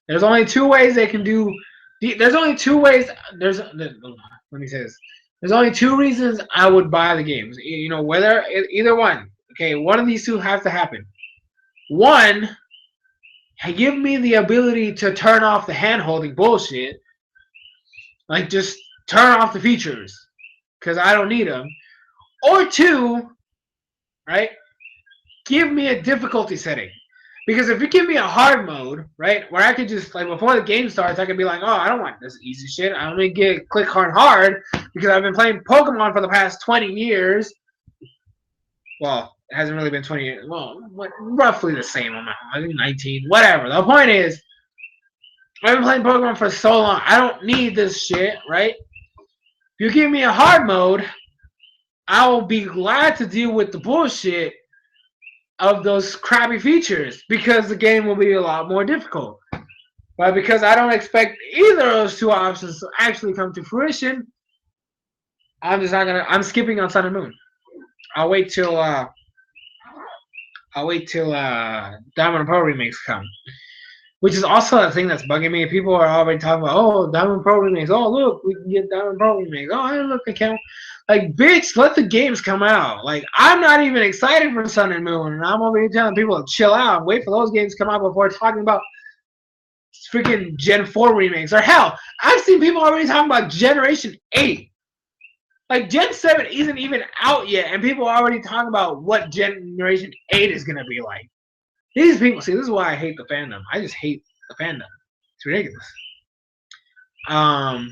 There's only two ways they can do. There's only two ways. Let me say this. There's only two reasons I would buy the games. You know, whether either one. Okay, one of these two has to happen. One, give me the ability to turn off the hand-holding bullshit. Like, just turn off the features. Because I don't need them. Or two, right? Give me a difficulty setting. Because if you give me a hard mode, right, where I could just, like, before the game starts, I could be like, oh, I don't want this easy shit. I only get click hard because I've been playing Pokemon for the past 20 years. Well, it hasn't really been 20 years. Well, roughly the same amount. I think 19. Whatever. The point is, I've been playing Pokemon for so long. I don't need this shit, right? If you give me a hard mode, I will be glad to deal with the bullshit of those crappy features because the game will be a lot more difficult. But because I don't expect either of those two options to actually come to fruition, I'm just not gonna. I'm skipping on Sun and Moon. I'll wait till Diamond and Pearl remakes come, which is also a thing that's bugging me. People are already talking about, oh, Diamond and Pearl remakes. Oh, look, we can get Diamond and Pearl remakes. Oh, hey, look, I can't. Like, bitch, let the games come out. Like, I'm not even excited for Sun and Moon, and I'm over here telling people to chill out and wait for those games to come out before talking about freaking Gen 4 remakes. Or hell, I've seen people already talking about Generation 8. Like, Gen 7 isn't even out yet, and people are already talking about what Generation 8 is going to be like. These people, see, this is why I hate the fandom. I just hate the fandom. It's ridiculous. So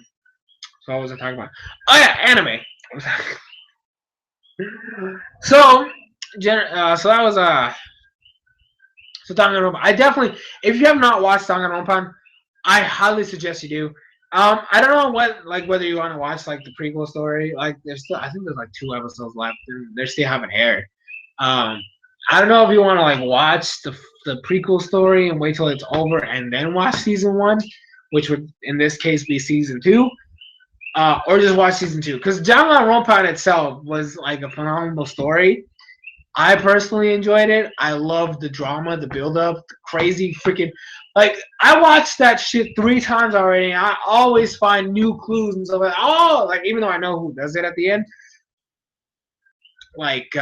what was I talking about? Oh, yeah, anime. So that was so Danganronpa. I definitely, if you have not watched Danganronpa, I highly suggest you do. I don't know whether you want to watch like the prequel story. Like there's still, I think there's like 2 episodes left, and they still haven't aired. Um, I don't know if you want to like watch the prequel story and wait till it's over and then watch season 1, which would in this case be season 2, or just watch season 2. Because Danganronpa in itself was like a phenomenal story. I personally enjoyed it. I loved the drama, the build up, the crazy freaking like I watched that shit 3 times already. And I always find new clues and stuff like oh like even though I know who does it at the end, like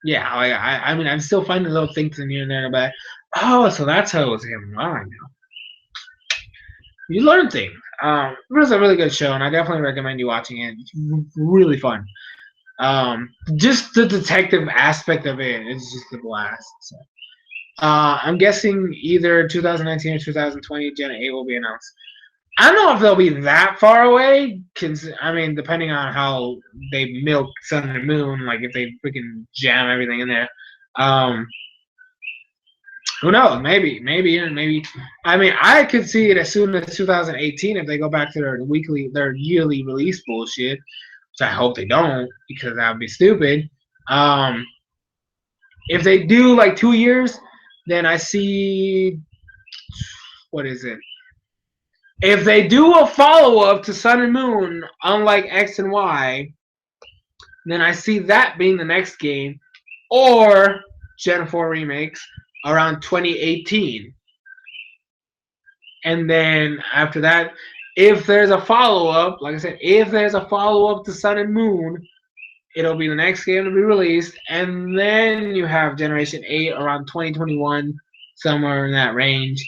yeah, like I mean I'm still finding little things in here and there about oh so that's how it was him. Oh, I know. You learn things. It was a really good show, and I definitely recommend you watching it. It's really fun. Just the detective aspect of it is just a blast. So, I'm guessing either 2019 or 2020 Gen 8 will be announced. I don't know if they'll be that far away. I mean, depending on how they milk Sun and Moon, like if they freaking jam everything in there. Um, who knows? Maybe. I mean, I could see it as soon as 2018 if they go back to their yearly release bullshit. Which I hope they don't because that would be stupid. Um, if they do like 2 years, then I see what is it? If they do a follow up to Sun and Moon, unlike X and Y, then I see that being the next game, or Gen 4 remakes around 2018. And then after that, if there's a follow up, like I said, if there's a follow up to Sun and Moon, it'll be the next game to be released, and then you have Generation 8 around 2021, somewhere in that range,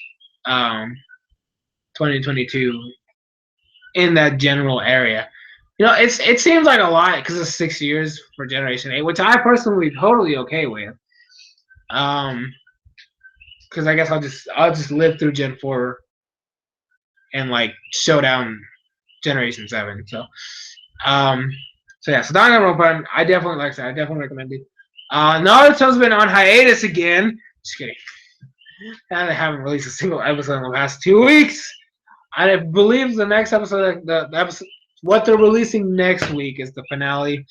2022, in that general area. You know, it seems like a lot because it's 6 years for Generation 8, which I personally totally okay with. Because I guess I'll just live through Gen 4 and like show down Generation 7. Um, so yeah, so Danganronpa, I definitely like that. I definitely recommend it. Naruto's been on hiatus again. Just kidding. And they haven't released a single episode in the past 2 weeks. I believe the next episode, the episode, what they're releasing next week is the finale,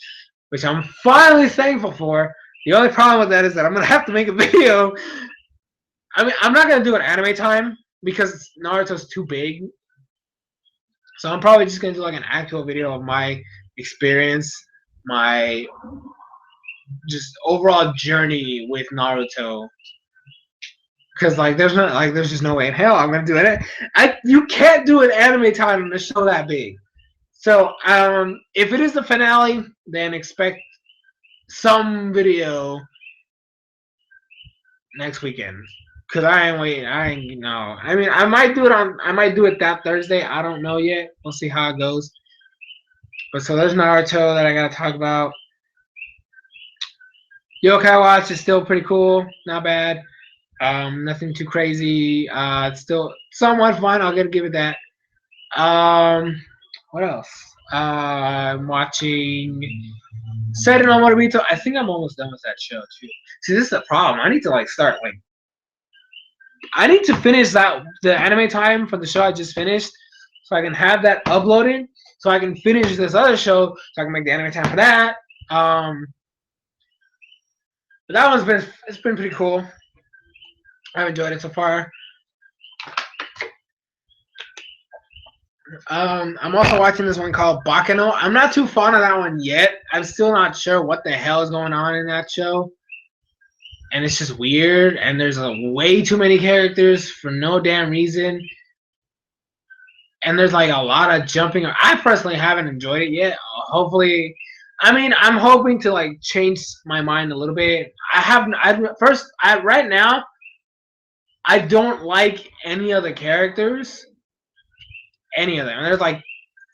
which I'm finally thankful for. The only problem with that is that I'm gonna have to make a video. I mean, I'm not gonna do an anime time because Naruto's too big. So I'm probably just gonna do like an actual video of my experience, my just overall journey with Naruto. Cause like there's just no way in hell I'm gonna do it. You can't do an anime time on a show that big. So if it is the finale, then expect some video next weekend. Cause I ain't waiting. I ain't no. I mean I might do it that Thursday. I don't know yet. We'll see how it goes. But so there's Naruto that I gotta talk about. Yokai Watch is still pretty cool, not bad. Nothing too crazy. It's still somewhat fun. I'll give it that. What else? I'm watching Seinen no Moribito. I think I'm almost done with that show too. See, this is the problem. I need to like start like I need to finish the anime time for the show I just finished, so I can have that uploaded, so I can finish this other show, so I can make the anime time for that. But that one's been pretty cool. I've enjoyed it so far. I'm also watching this one called Bakano. I'm not too fond of that one yet. I'm still not sure what the hell is going on in that show. And it's just weird. And there's way too many characters for no damn reason. And there's like a lot of jumping. I personally haven't enjoyed it yet. Hopefully, I mean, I'm hoping to like change my mind a little bit. Right now, I don't like any of the characters. Any of them. And there's like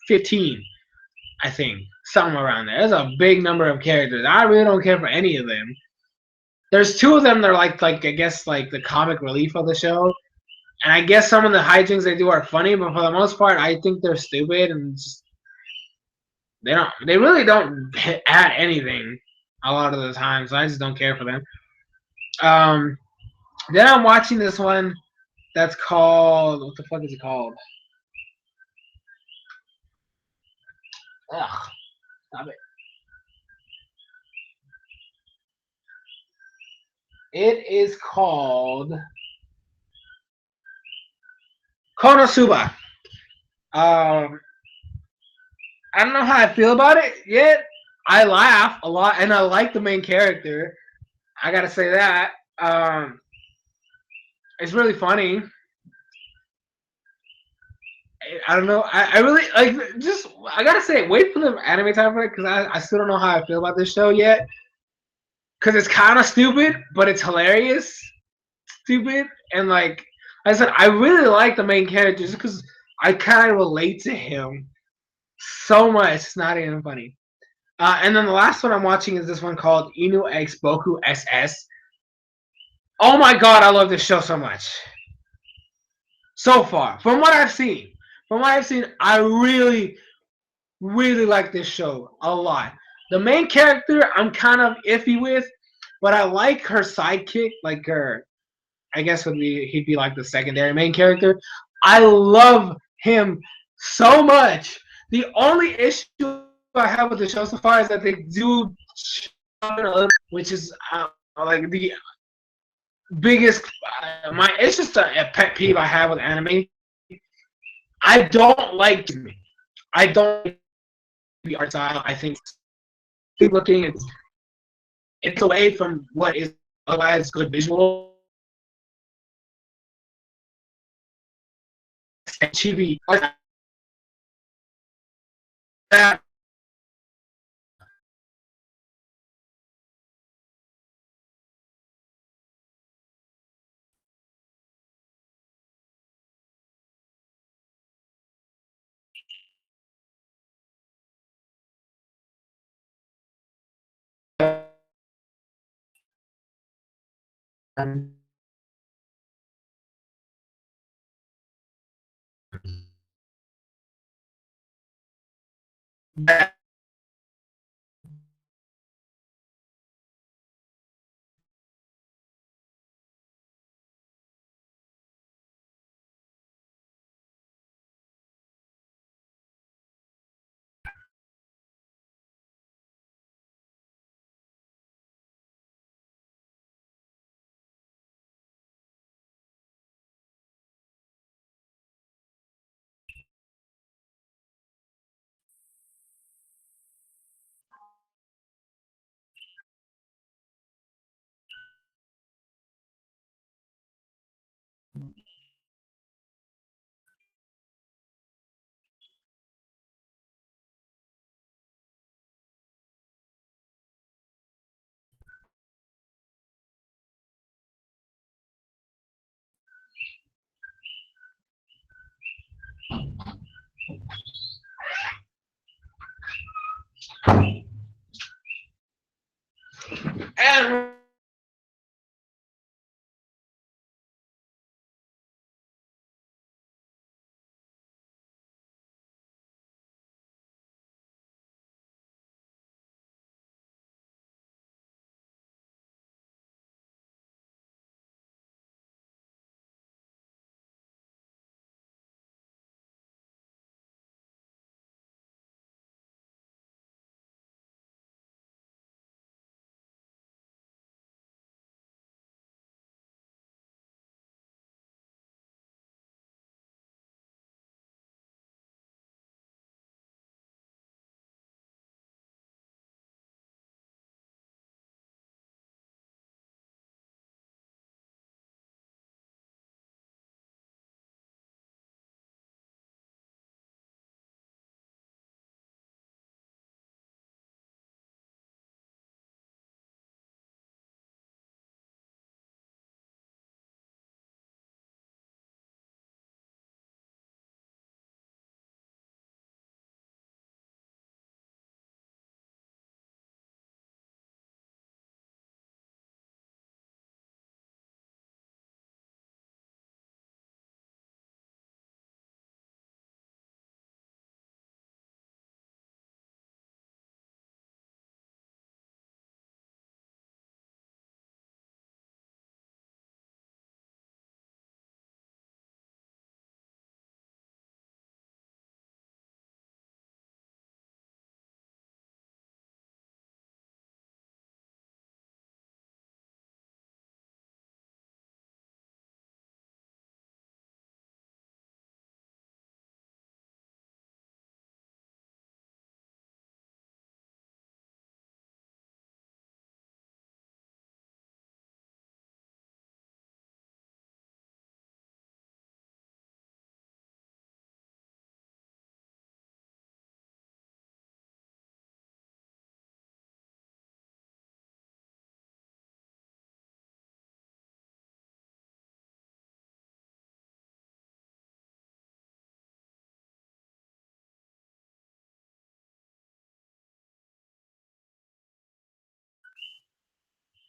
15, I think, somewhere around there. There's a big number of characters. I really don't care for any of them. There's 2 of them that are like I guess like the comic relief of the show, and I guess some of the hijinks they do are funny, but for the most part, I think they're stupid and just, they really don't add anything a lot of the time. So I just don't care for them. Then I'm watching this one that's called, what the fuck is it called? Ugh, stop it. It is called Konosuba. Um, I don't know how I feel about it yet. I laugh a lot, and I like the main character. I gotta say that. It's really funny. I don't know. I really like just. I gotta say, wait for the anime time for it because I still don't know how I feel about this show yet. Because it's kind of stupid, but it's hilarious. Stupid and like I said, I really like the main character just because I kind of relate to him so much. It's not even funny. And then the last one I'm watching is this one called Inu X Boku SS. Oh my god, I love this show so much. So far, from what I've seen, I really, really like this show a lot. The main character I'm kind of iffy with, but I like her sidekick, like her. I guess he'd be like the secondary main character. I love him so much. The only issue I have with the show so far is that they do, which is like the biggest. It's just a pet peeve I have with anime. I don't like me. I don't like the art style. I think it's looking. It's away from what is otherwise good visual. And chibi that and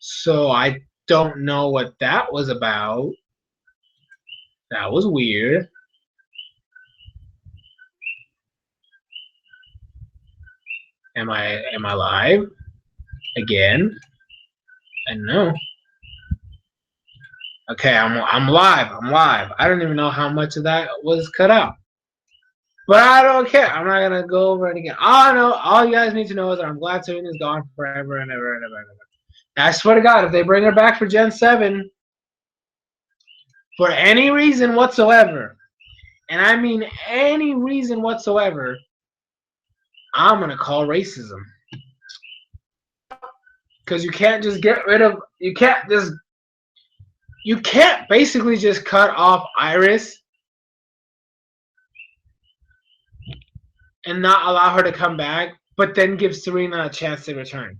So I don't know what that was about. That was weird. Am I live again? I don't know. Okay, I'm live. I'm live. I don't even know how much of that was cut out. But I don't care. I'm not gonna go over it again. All I know, all you guys need to know is that I'm glad Serena's gone forever and ever and ever and ever. I swear to God, if they bring her back for Gen 7 for any reason whatsoever, and I mean any reason whatsoever, I'm gonna call racism. Because you can't just get rid of, you can't basically just cut off Iris and not allow her to come back, but then give Serena a chance to return.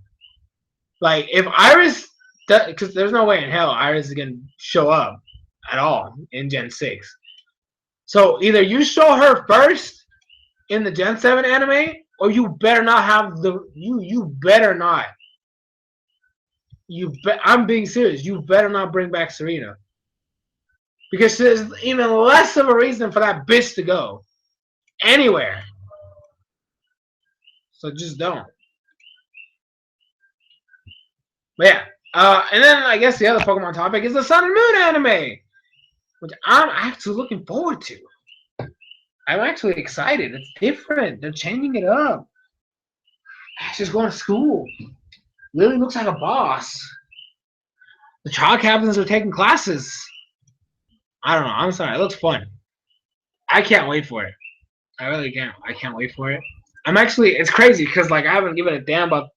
Like, if Iris, because there's no way in hell Iris is going to show up at all in Gen 6. So either you show her first in the Gen 7 anime, or you better not have you better not. I'm being serious. You better not bring back Serena. Because there's even less of a reason for that bitch to go anywhere. So just don't. But yeah. And then I guess the other Pokemon topic is the Sun and Moon anime, which I'm actually looking forward to. I'm actually excited. It's different. They're changing it up. Ash is going to school. Lily looks like a boss. The child captains are taking classes. I don't know. I'm sorry. It looks fun. I can't wait for it. I really can't. I can't wait for it. It's crazy because like I haven't given a damn about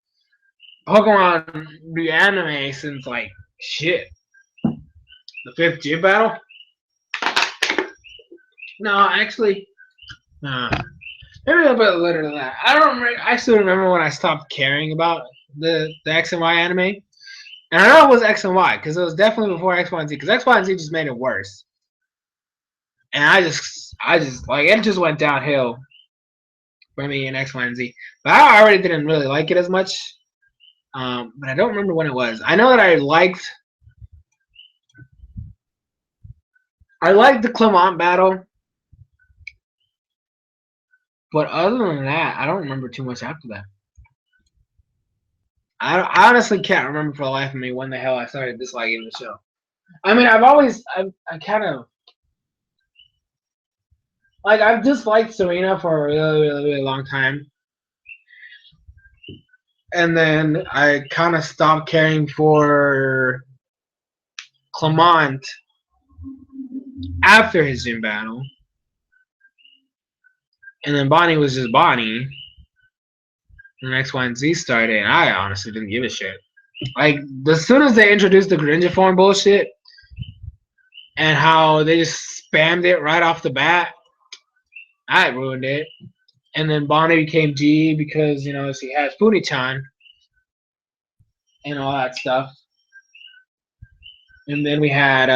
Pokemon the anime since like shit. The 5th gym battle? No, actually, maybe a little bit later than that. I don't remember. I still remember when I stopped caring about the X and Y anime, and I know it was X and Y because it was definitely before X, Y, and Z. Because X, Y, and Z just made it worse, and I just like it just went downhill for me in X, Y, and Z. But I already didn't really like it as much. But I don't remember when it was. I know that I liked the Clement battle. But other than that, I don't remember too much after that. I honestly can't remember for the life of me when the hell I started disliking the show. I mean, I kind of, like, I've disliked Serena for a really, really, really long time. And then I kind of stopped caring for Clement after his gym battle. And then Bonnie was just Bonnie. And X, Y, and Z started, and I honestly didn't give a shit. Like, as soon as they introduced the Greninja form bullshit, and how they just spammed it right off the bat, I ruined it. And then Bonnie became G because, you know, she has Puni-chan and all that stuff. And then we had,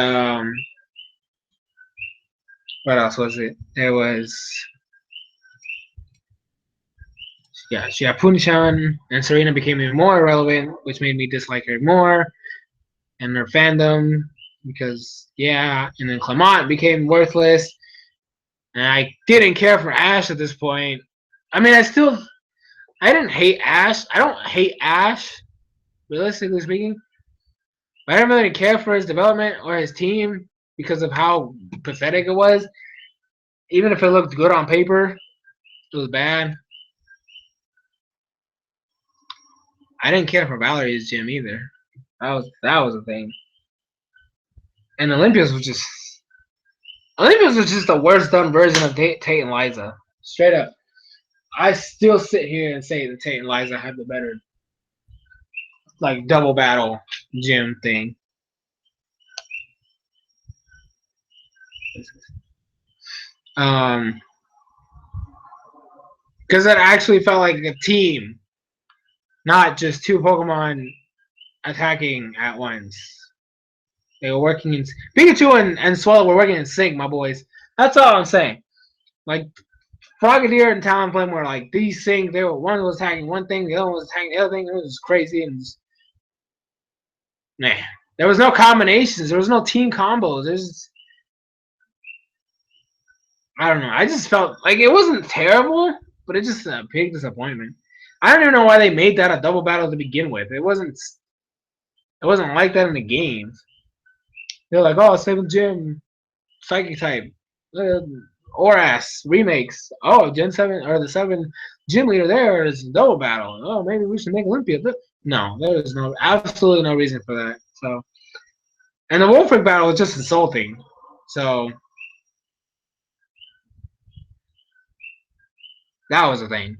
what else was it? There was, yeah, she had Puni-chan, and Serena became even more irrelevant, which made me dislike her more and her fandom because, yeah, and then Clement became worthless. And I didn't care for Ash at this point. I mean, I didn't hate Ash. I don't hate Ash, realistically speaking. But I didn't really care for his development or his team because of how pathetic it was. Even if it looked good on paper, it was bad. I didn't care for Valerie's gym either. That was a thing. And Olympias was just the worst done version of Tate and Liza. Straight up. I still sit here and say that Tate and Liza had the better, like, double battle gym thing. Because it actually felt like a team, not just two Pokemon attacking at once. They were working in Pikachu and Swallow were working in sync, my boys. That's all I'm saying. Like, Frogadier and Talonflame were like these things. They were, one was attacking one thing, the other one was attacking the other thing. It was crazy, and Nah, there was no combinations. There was no team combos. I don't know. I just felt like it wasn't terrible, but it's just a big disappointment. I don't even know why they made that a double battle to begin with. It wasn't. It wasn't like that in the games. They're like, oh, 7th Gym, Psychic type, Oras remakes. Oh, Gen 7 or the 7 Gym leader there is double battle. Oh, maybe we should make Olympia. No, there is no absolutely no reason for that. So, and the Wolfric battle was just insulting. So that was the thing.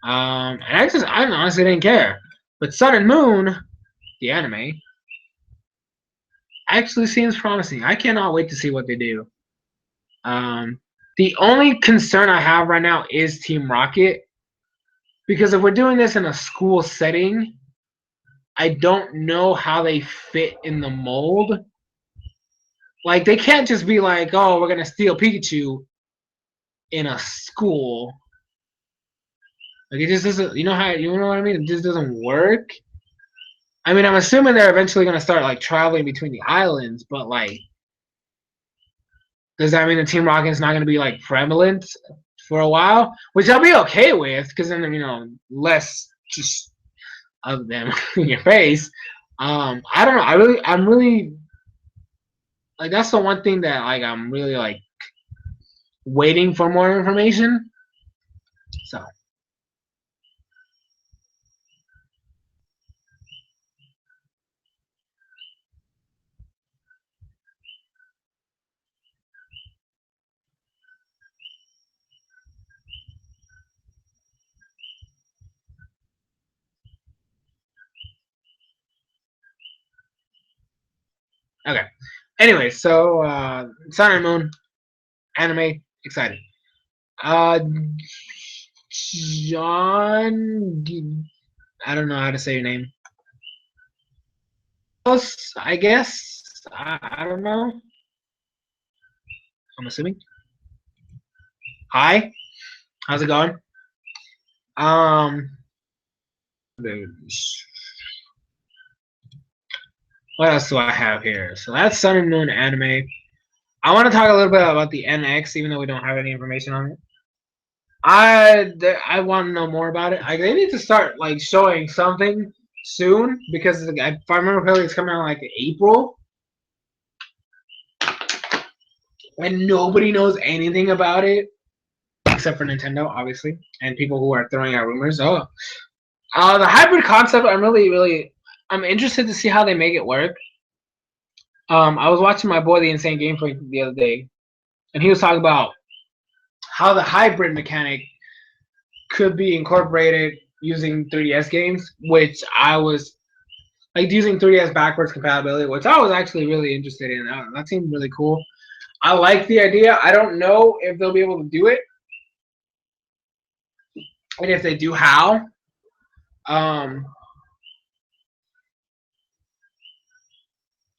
And I honestly didn't care. But Sun and Moon, the anime, actually seems promising. I cannot wait to see what they do. The only concern I have right now is Team Rocket, because if we're doing this in a school setting, I don't know how they fit in the mold. Like, they can't just be like, oh, we're gonna steal Pikachu in a school. Like, it just doesn't. You know what I mean? It just doesn't work. I mean, I'm assuming they're eventually gonna start like traveling between the islands, but like, does that mean the Team Rocket's not gonna be like prevalent for a while? Which I'll be okay with, because then less just of them in your face. I don't know. I'm really like, that's the one thing that like I'm really like waiting for more information. So okay. Anyway, so Sun and Moon anime, excited. Uh, John, I don't know how to say your name. I guess. I don't know. I'm assuming. Hi, how's it going? Um, what else do I have here? So that's Sun and Moon anime. I want to talk a little bit about the NX, even though we don't have any information on it. I want to know more about it. They need to start like showing something soon, because if I remember correctly, it's coming out like April, and nobody knows anything about it except for Nintendo, obviously, and people who are throwing out rumors. Oh, the hybrid concept, I'm interested to see how they make it work. I was watching my boy, the Insane Game Freak, the other day, and he was talking about how the hybrid mechanic could be incorporated using 3DS games, which I was like using 3DS backwards compatibility, which I was actually really interested in. That seemed really cool. I like the idea. I don't know if they'll be able to do it, and if they do, how.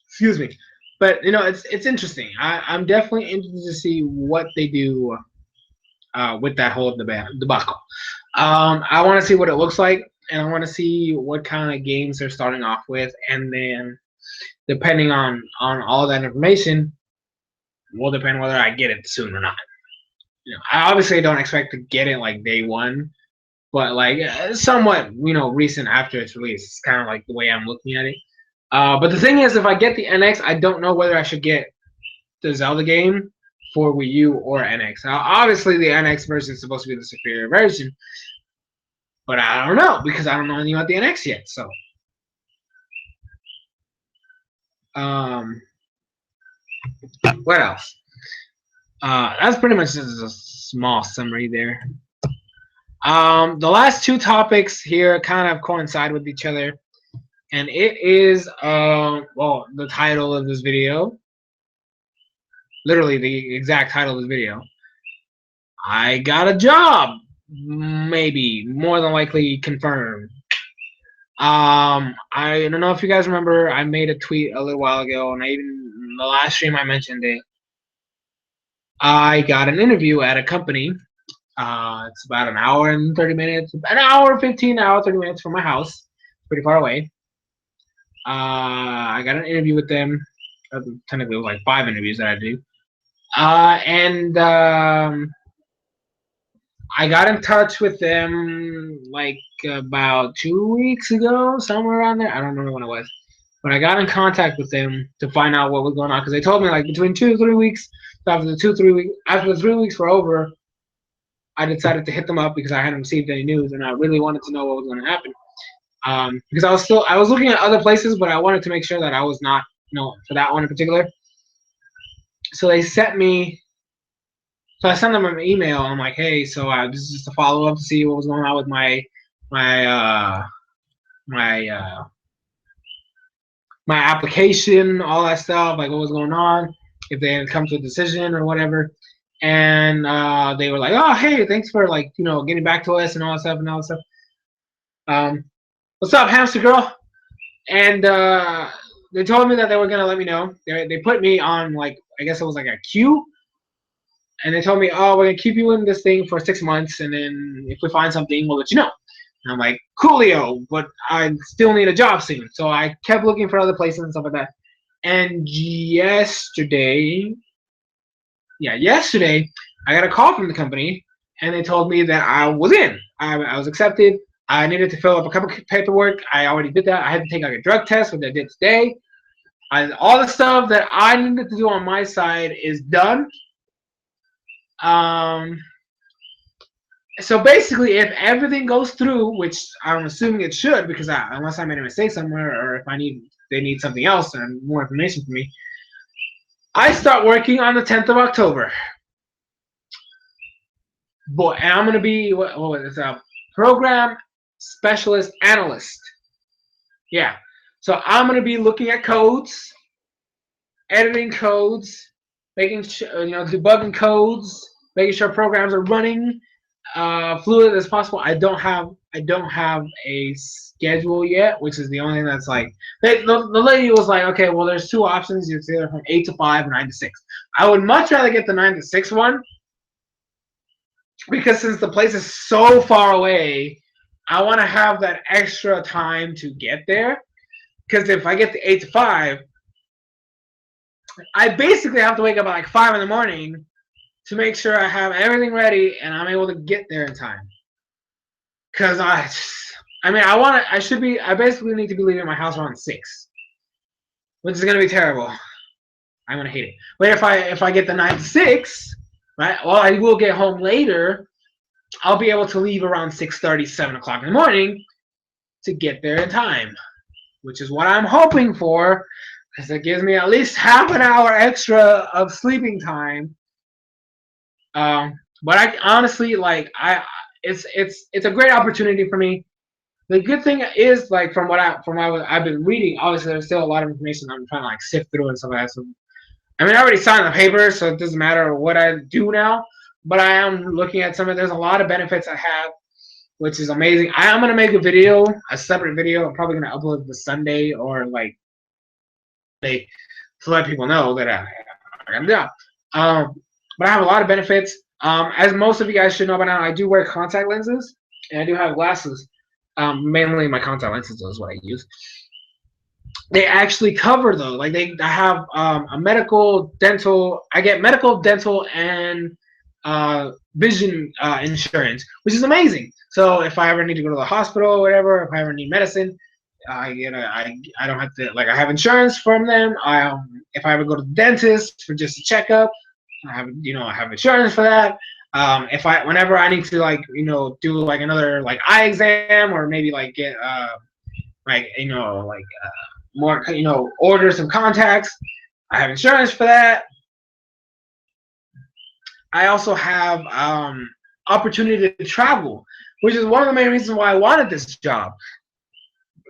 Excuse me, but it's interesting. I'm definitely interested to see what they do with that whole debacle. I want to see what it looks like, and I want to see what kind of games they're starting off with, and then depending on all that information, will depend whether I get it soon or not. I obviously don't expect to get it like day one, but like somewhat recent after its release. It's kind of like the way I'm looking at it. But the thing is, if I get the NX, I don't know whether I should get the Zelda game for Wii U or NX. Now, obviously, the NX version is supposed to be the superior version, but I don't know, because I don't know anything about the NX yet. So, what else? That's pretty much just a small summary there. The last two topics here kind of coincide with each other, and it is well, the title of this video, literally the exact title of this video. I got a job, maybe, more than likely confirmed. I don't know if you guys remember, I made a tweet a little while ago, and in the last stream I mentioned it. I got an interview at a company. It's about an hour and 30 minutes, an hour 15, hour 30 minutes from my house, pretty far away. I got an interview with them. Technically, it was like 5 interviews that I do. And I got in touch with them like about 2 weeks ago, somewhere around there. I don't remember when it was, but I got in contact with them to find out what was going on because they told me like between 2 to 3 weeks. So after the 3 weeks were over, I decided to hit them up because I hadn't received any news and I really wanted to know what was going to happen. Because I was looking at other places, but I wanted to make sure that I was not, for that one in particular. So they sent me. So I sent them an email. I'm like, hey, so this is just a follow up to see what was going on with my my uh, my application, all that stuff, like what was going on, if they had come to a decision or whatever. And they were like, oh, hey, thanks for like getting back to us and all that stuff and all that stuff. What's up, hamster girl? And they told me that they were gonna let me know. They put me on like I guess it was like a queue, and they told me, oh, we're gonna keep you in this thing for 6 months, and then if we find something, we'll let you know. And I'm like, coolio, but I still need a job soon. So I kept looking for other places and stuff like that. And yesterday, I got a call from the company, and they told me that I was in. I was accepted. I needed to fill up a couple of paperwork. I already did that. I had to take like a drug test, which I did today. All the stuff that I needed to do on my side is done. So basically, if everything goes through, which I'm assuming it should, because unless I made a mistake somewhere, or if they need something else and more information from me, I start working on the 10th of October. Boy, and I'm gonna be what is it? Program specialist analyst. Yeah. So I'm gonna be looking at codes, editing codes, making sure, debugging codes, making sure programs are running fluid as possible. I don't have a schedule yet, which is the only thing that's like the lady was like, okay, well, there's two options. It's either from 8 to 5 or 9 to 6. I would much rather get the 9 to 6 one because since the place is so far away, I want to have that extra time to get there. Because if I get the 8 to 5, I basically have to wake up at like 5 in the morning to make sure I have everything ready and I'm able to get there in time. Because I basically need to be leaving my house around 6, which is gonna be terrible. I'm gonna hate it. But if I get the 9 to 6, right? Well, I will get home later. I'll be able to leave around 6:30, 7 o'clock in the morning to get there in time, which is what I'm hoping for, because it gives me at least half an hour extra of sleeping time. But I honestly it's a great opportunity for me. The good thing is like from what I've been reading, obviously there's still a lot of information I'm trying to like sift through and stuff like that. So I mean I already signed the paper, so it doesn't matter what I do now. But I am looking at there's a lot of benefits I have, which is amazing. I am gonna make a separate video. I'm probably gonna upload this Sunday or like to let people know that I'm down. But I have a lot of benefits. As most of you guys should know by now, I do wear contact lenses and I do have glasses. Mainly my contact lenses is what I use. They actually cover though. Like I have a medical, dental. I get medical, dental, and vision insurance, which is amazing. So if I ever need to go to the hospital or whatever, if I ever need medicine, I don't have to I have insurance from them. If I ever go to the dentist for just a checkup, I have insurance for that. Whenever I need to do like another like eye exam or maybe like get more order some contacts, I have insurance for that. I also have opportunity to travel, which is one of the main reasons why I wanted this job.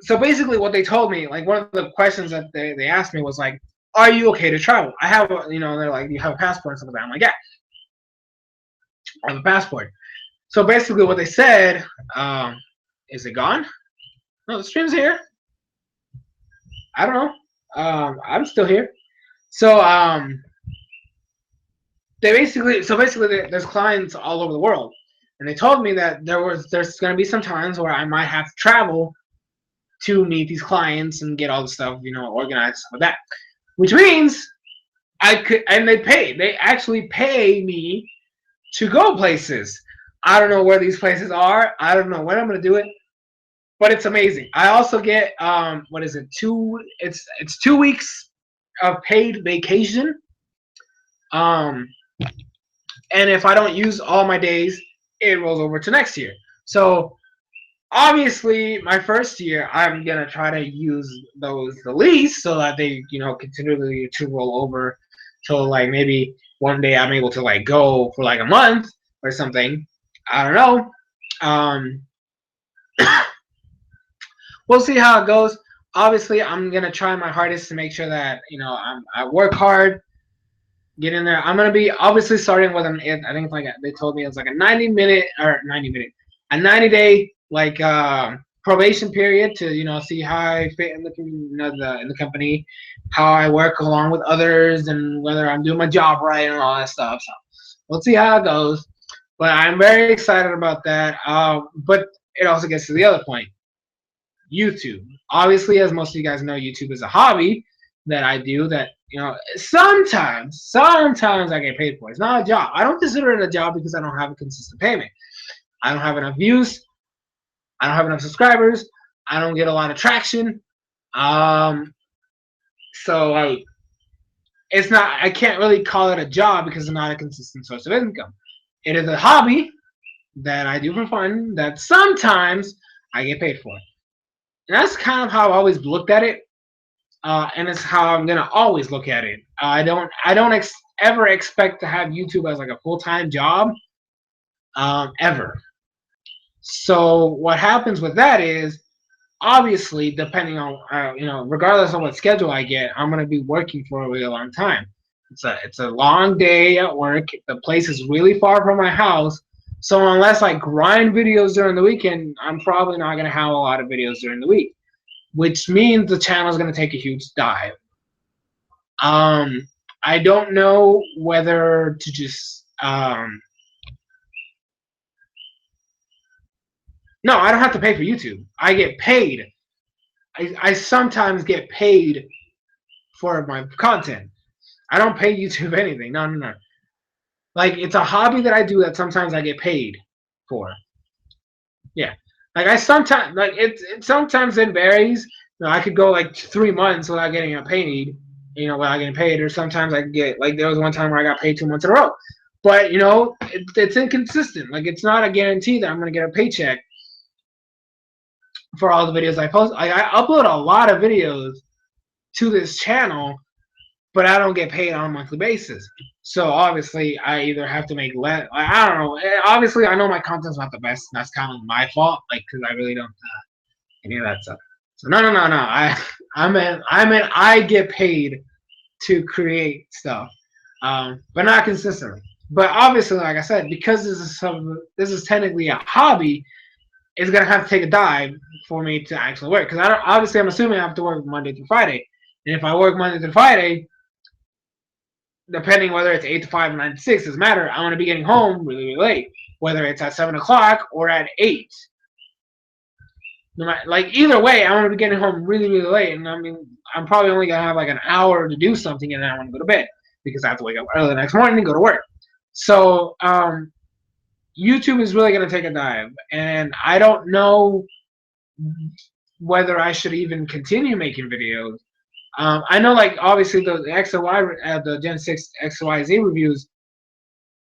So basically what they told me, like one of the questions that they asked me was like, are you okay to travel? I have, they're like, you have a passport and stuff like that. I'm like, yeah, I have a passport. So basically what they said, is it gone? No, the stream's here. I don't know. I'm still here. So there's clients all over the world. And they told me that there's going to be some times where I might have to travel to meet these clients and get all the stuff, you know, organized, stuff like that. Which means I could, and they actually pay me to go places. I don't know where these places are. I don't know when I'm gonna do it, but it's amazing. I also get what is it? It's 2 weeks of paid vacation. Um, and if I don't use all my days, it rolls over to next year. So obviously, my first year, I'm gonna try to use those the least so that they, you know, continually to roll over till like maybe one day I'm able to like go for like a month or something. I don't know. Um, we'll see how it goes. Obviously, I'm gonna try my hardest to make sure that, you know, I work hard, get in there. I'm gonna be obviously starting with I think it's like they told me it's like a 90-minute or 90-minute, a 90-day like probation period to, you know, see how I fit in the, you know, in the company, how I work along with others, and whether I'm doing my job right and all that stuff. So we'll see how it goes. But I'm very excited about that. But it also gets to the other point. YouTube. Obviously, as most of you guys know, YouTube is a hobby that I do that, you know, sometimes I get paid for. It's not a job. I don't consider it a job because I don't have a consistent payment. I don't have enough views. I don't have enough subscribers. I don't get a lot of traction. So like, it's not. I can't really call it a job because it's not a consistent source of income. It is a hobby that I do for fun that sometimes I get paid for. And that's kind of how I've always looked at it, and it's how I'm gonna always look at it. I don't ever expect to have YouTube as like a full-time job, ever. So what happens with that is, obviously, depending on you know, regardless of what schedule I get, I'm gonna be working for a really long time. It's a long day at work. The place is really far from my house. So unless I grind videos during the weekend, I'm probably not gonna have a lot of videos during the week, which means the channel is gonna take a huge dive. I don't know whether to just no, I don't have to pay for YouTube. I get paid. I sometimes get paid for my content. I don't pay YouTube anything. No, no, no. Like, it's a hobby that I do that sometimes I get paid for. Yeah. Like, I sometimes, like, sometimes it varies. You know, I could go like 3 months without getting a paid, you know, without getting paid, or sometimes I get, like, there was one time where I got paid 2 months in a row. But, you know, it's inconsistent. Like, it's not a guarantee that I'm going to get a paycheck for all the videos I post. I upload a lot of videos to this channel, but I don't get paid on a monthly basis. So obviously, I either have to make less. I don't know. Obviously, I know my content's not the best. And that's kind of my fault, like, because I really don't any of that stuff. So no. I meant I get paid to create stuff, but not consistently. But obviously, like I said, because this is technically a hobby, it's gonna have to take a dive for me to actually work. Because obviously, I'm assuming I have to work Monday through Friday, and if I work Monday through Friday, depending whether it's 8 to 5 or 9 to 6, doesn't matter. I'm gonna be getting home really, really late, whether it's at 7 o'clock or at 8. No matter, like, either way, I'm gonna be getting home really, really late, and I mean, I'm probably only gonna have like an hour to do something, and then I want to go to bed because I have to wake up early the next morning and go to work. So YouTube is really gonna take a dive, and I don't know whether I should even continue making videos. I know, like, obviously the X and Y, the Gen 6 X and Y Z reviews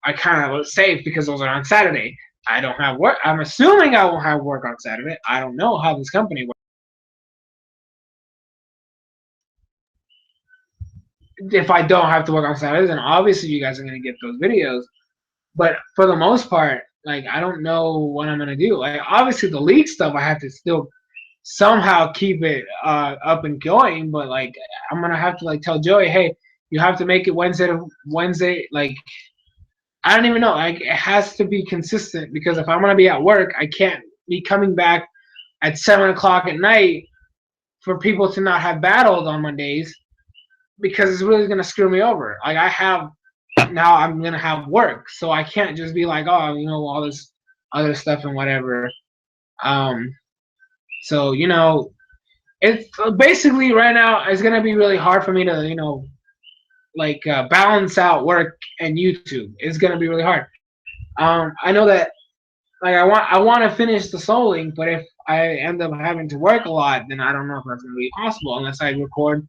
are kind of safe because those are on Saturday. I don't have work. I'm assuming I won't have work on Saturday. I don't know how this company works. If I don't have to work on Saturdays, then obviously you guys are gonna get those videos. But for the most part, like, I don't know what I'm gonna do. Like, obviously the league stuff, I have to still somehow keep it up and going. But like, I'm gonna have to like tell Joey, hey, you have to make it Wednesday to Wednesday. Like, I don't even know. Like, it has to be consistent because if I'm gonna be at work, I can't be coming back at 7 o'clock at night for people to not have battled on Mondays because it's really gonna screw me over. Like, now I'm gonna have work, so I can't just be like, oh, you know, all this other stuff and whatever. So, you know, it's basically right now it's gonna be really hard for me to like balance out work and YouTube. It's gonna be really hard. I know that like I want to finish the souling, but if I end up having to work a lot, then I don't know if that's gonna be possible unless I record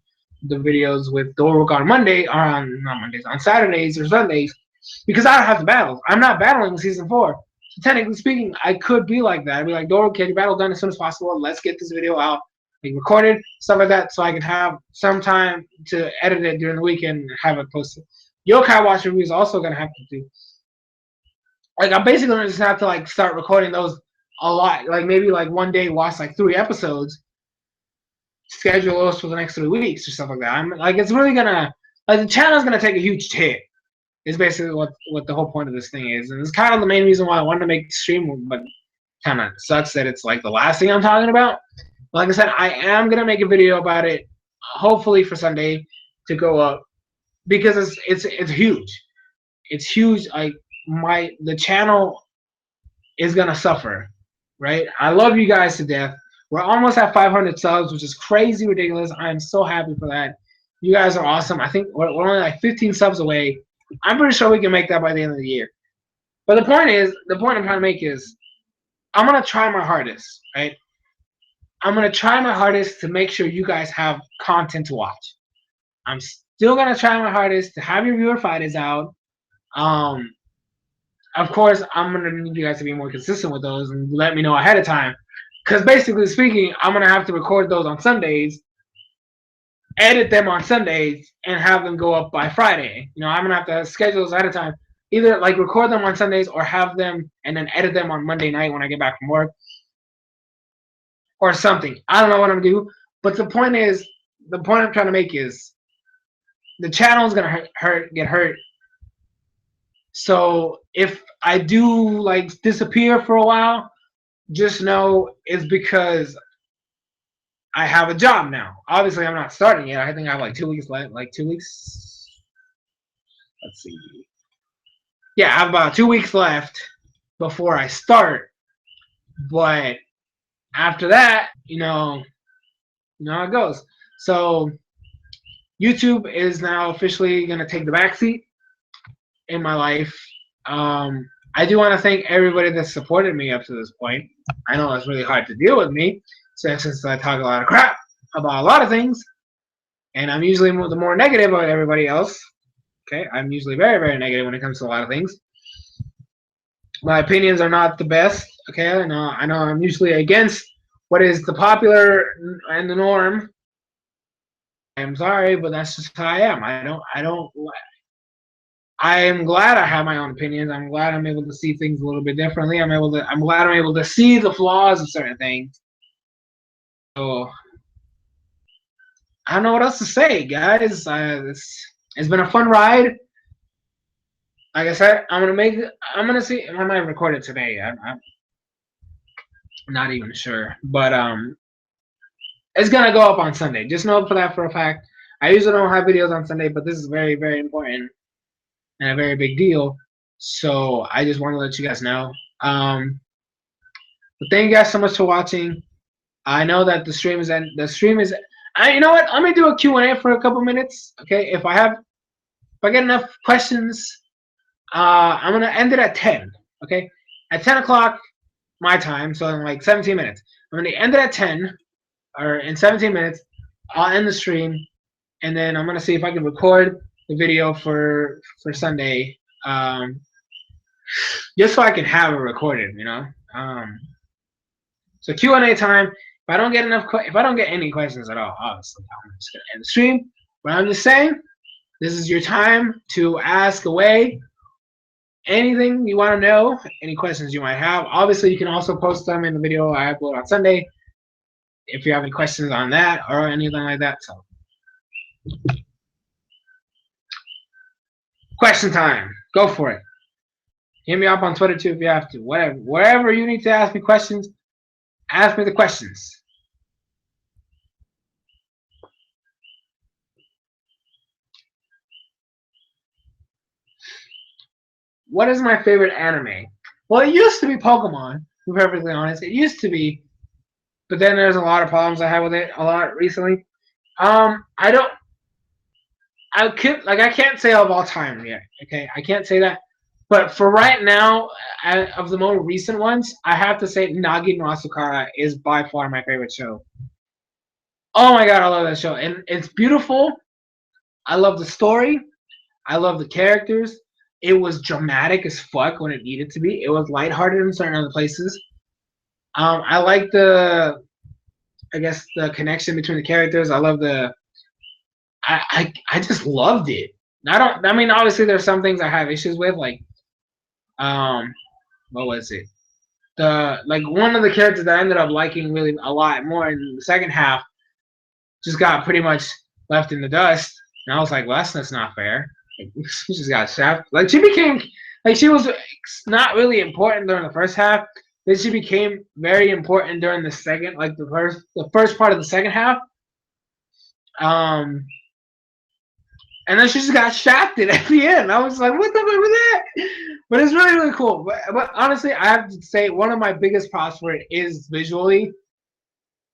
the videos with Doruk on Monday or on not Mondays on Saturdays or Sundays because I don't have to battle. I'm not battling season 4. So technically speaking, I could be like that. I'd be like, Doruk, get your battle done as soon as possible. Let's get this video out, like recorded, stuff like that, so I can have some time to edit it during the weekend and have it posted. Yokai Watch Review is also gonna have to do. Like I'm basically gonna just have to like start recording those a lot. Like maybe like one day watch like 3 episodes, schedule those for the next 3 weeks or stuff like that. I'm like it's really gonna like the channel's gonna take a huge hit. Is basically what the whole point of this thing is, and it's kind of the main reason why I wanted to make the stream. But kind of sucks that it's like the last thing I'm talking about. Like I said, I am gonna make a video about it, hopefully for Sunday to go up because it's huge. It's huge. Like the channel is gonna suffer, right? I love you guys to death. We're almost at 500 subs, which is crazy ridiculous. I'm so happy for that. You guys are awesome. I think we're only like 15 subs away. I'm pretty sure we can make that by the end of the year. But the point I'm trying to make is, I'm gonna try my hardest, right? I'm gonna try my hardest to make sure you guys have content to watch. I'm still gonna try my hardest to have your viewer fighters out. Um, of course, I'm gonna need you guys to be more consistent with those and let me know ahead of time. Because basically speaking, I'm gonna have to record those on Sundays, edit them on Sundays, and have them go up by Friday. I'm gonna have to schedule those ahead of time. Either like record them on Sundays or have them and then edit them on Monday night when I get back from work. Or something. I don't know what I'm gonna do. But the point I'm trying to make is the channel is gonna get hurt. So if I do like disappear for a while, just know it's because I have a job now. Obviously, I'm not starting yet. I think I have like 2 weeks left. Like 2 weeks. Let's see. Yeah, I have about 2 weeks left before I start. But after that, how it goes. So YouTube is now officially going to take the backseat in my life. I do want to thank everybody that supported me up to this point. I know it's really hard to deal with me since I talk a lot of crap about a lot of things, and I'm usually the more negative about everybody else. Okay, I'm usually very, very negative when it comes to a lot of things. My opinions are not the best. Okay, I know I'm usually against what is the popular and the norm. I'm sorry, but that's just how I am. I am glad I have my own opinions. I'm glad I'm able to see things a little bit differently. I'm glad I'm able to see the flaws of certain things. So I don't know what else to say, guys. It's been a fun ride. Like I said, I'm gonna see. I might record it today. I'm not even sure, but it's gonna go up on Sunday. Just know for that for a fact. I usually don't have videos on Sunday, but this is very, very important and a very big deal. So I just want to let you guys know. But thank you guys so much for watching. I know that the stream is. You know what? Let me do a Q&A for a couple minutes. Okay, if I get enough questions, I'm gonna end it at 10. Okay, at 10 o'clock my time, so in like 17 minutes. I'm gonna end it at 10, or in 17 minutes. I'll end the stream, and then I'm gonna see if I can record the video for Sunday, just so I can have it recorded. So Q&A time. If I don't get any questions at all, obviously I'm just gonna end the stream. But I'm just saying, this is your time to ask away anything you want to know, any questions you might have. Obviously, you can also post them in the video I upload on Sunday if you have any questions on that or anything like that. So, question time. Go for it. Hit me up on Twitter too if you have to. Wherever you need to ask me questions, ask me the questions. What is my favorite anime? Well, it used to be Pokemon, to be perfectly honest. It used to be but then there's a lot of problems I have with it a lot recently. I don't. I can't say of all time yet. Okay, I can't say that. But for right now, of the more recent ones, I have to say Nagi no Asukara is by far my favorite show. Oh my god, I love that show, and it's beautiful. I love the story. I love the characters. It was dramatic as fuck when it needed to be. It was lighthearted in certain other places. I like I guess, the connection between the characters. I love I just loved it. I mean, obviously there's some things I have issues with, like, um, what was it? Like, one of the characters that I ended up liking really a lot more in the second half just got pretty much left in the dust. And I was like, well, that's not fair. Like, she just got shafted. Like, she was not really important during the first half. Then she became very important during the second, like the first part of the second half. Um, and then she just got shafted at the end. I was like, what the fuck was that? But it's really, really cool. But honestly, I have to say one of my biggest props for it is visually.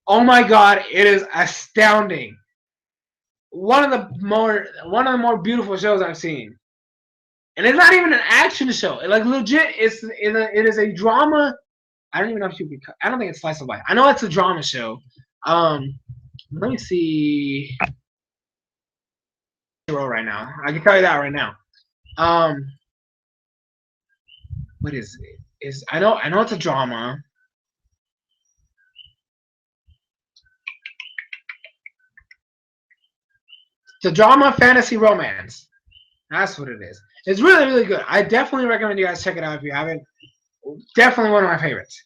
Oh my god, it is astounding. One of the more beautiful shows I've seen. And it's not even an action show. Like, legit, it is a drama. I don't even know if you could. I don't think it's slice of life. I know it's a drama show. Let me see. Right now, I can tell you that right now. Um, what is it? I know it's a drama. It's a drama fantasy romance. That's what it is. It's really, really good. I definitely recommend you guys check it out if you haven't. Definitely one of my favorites.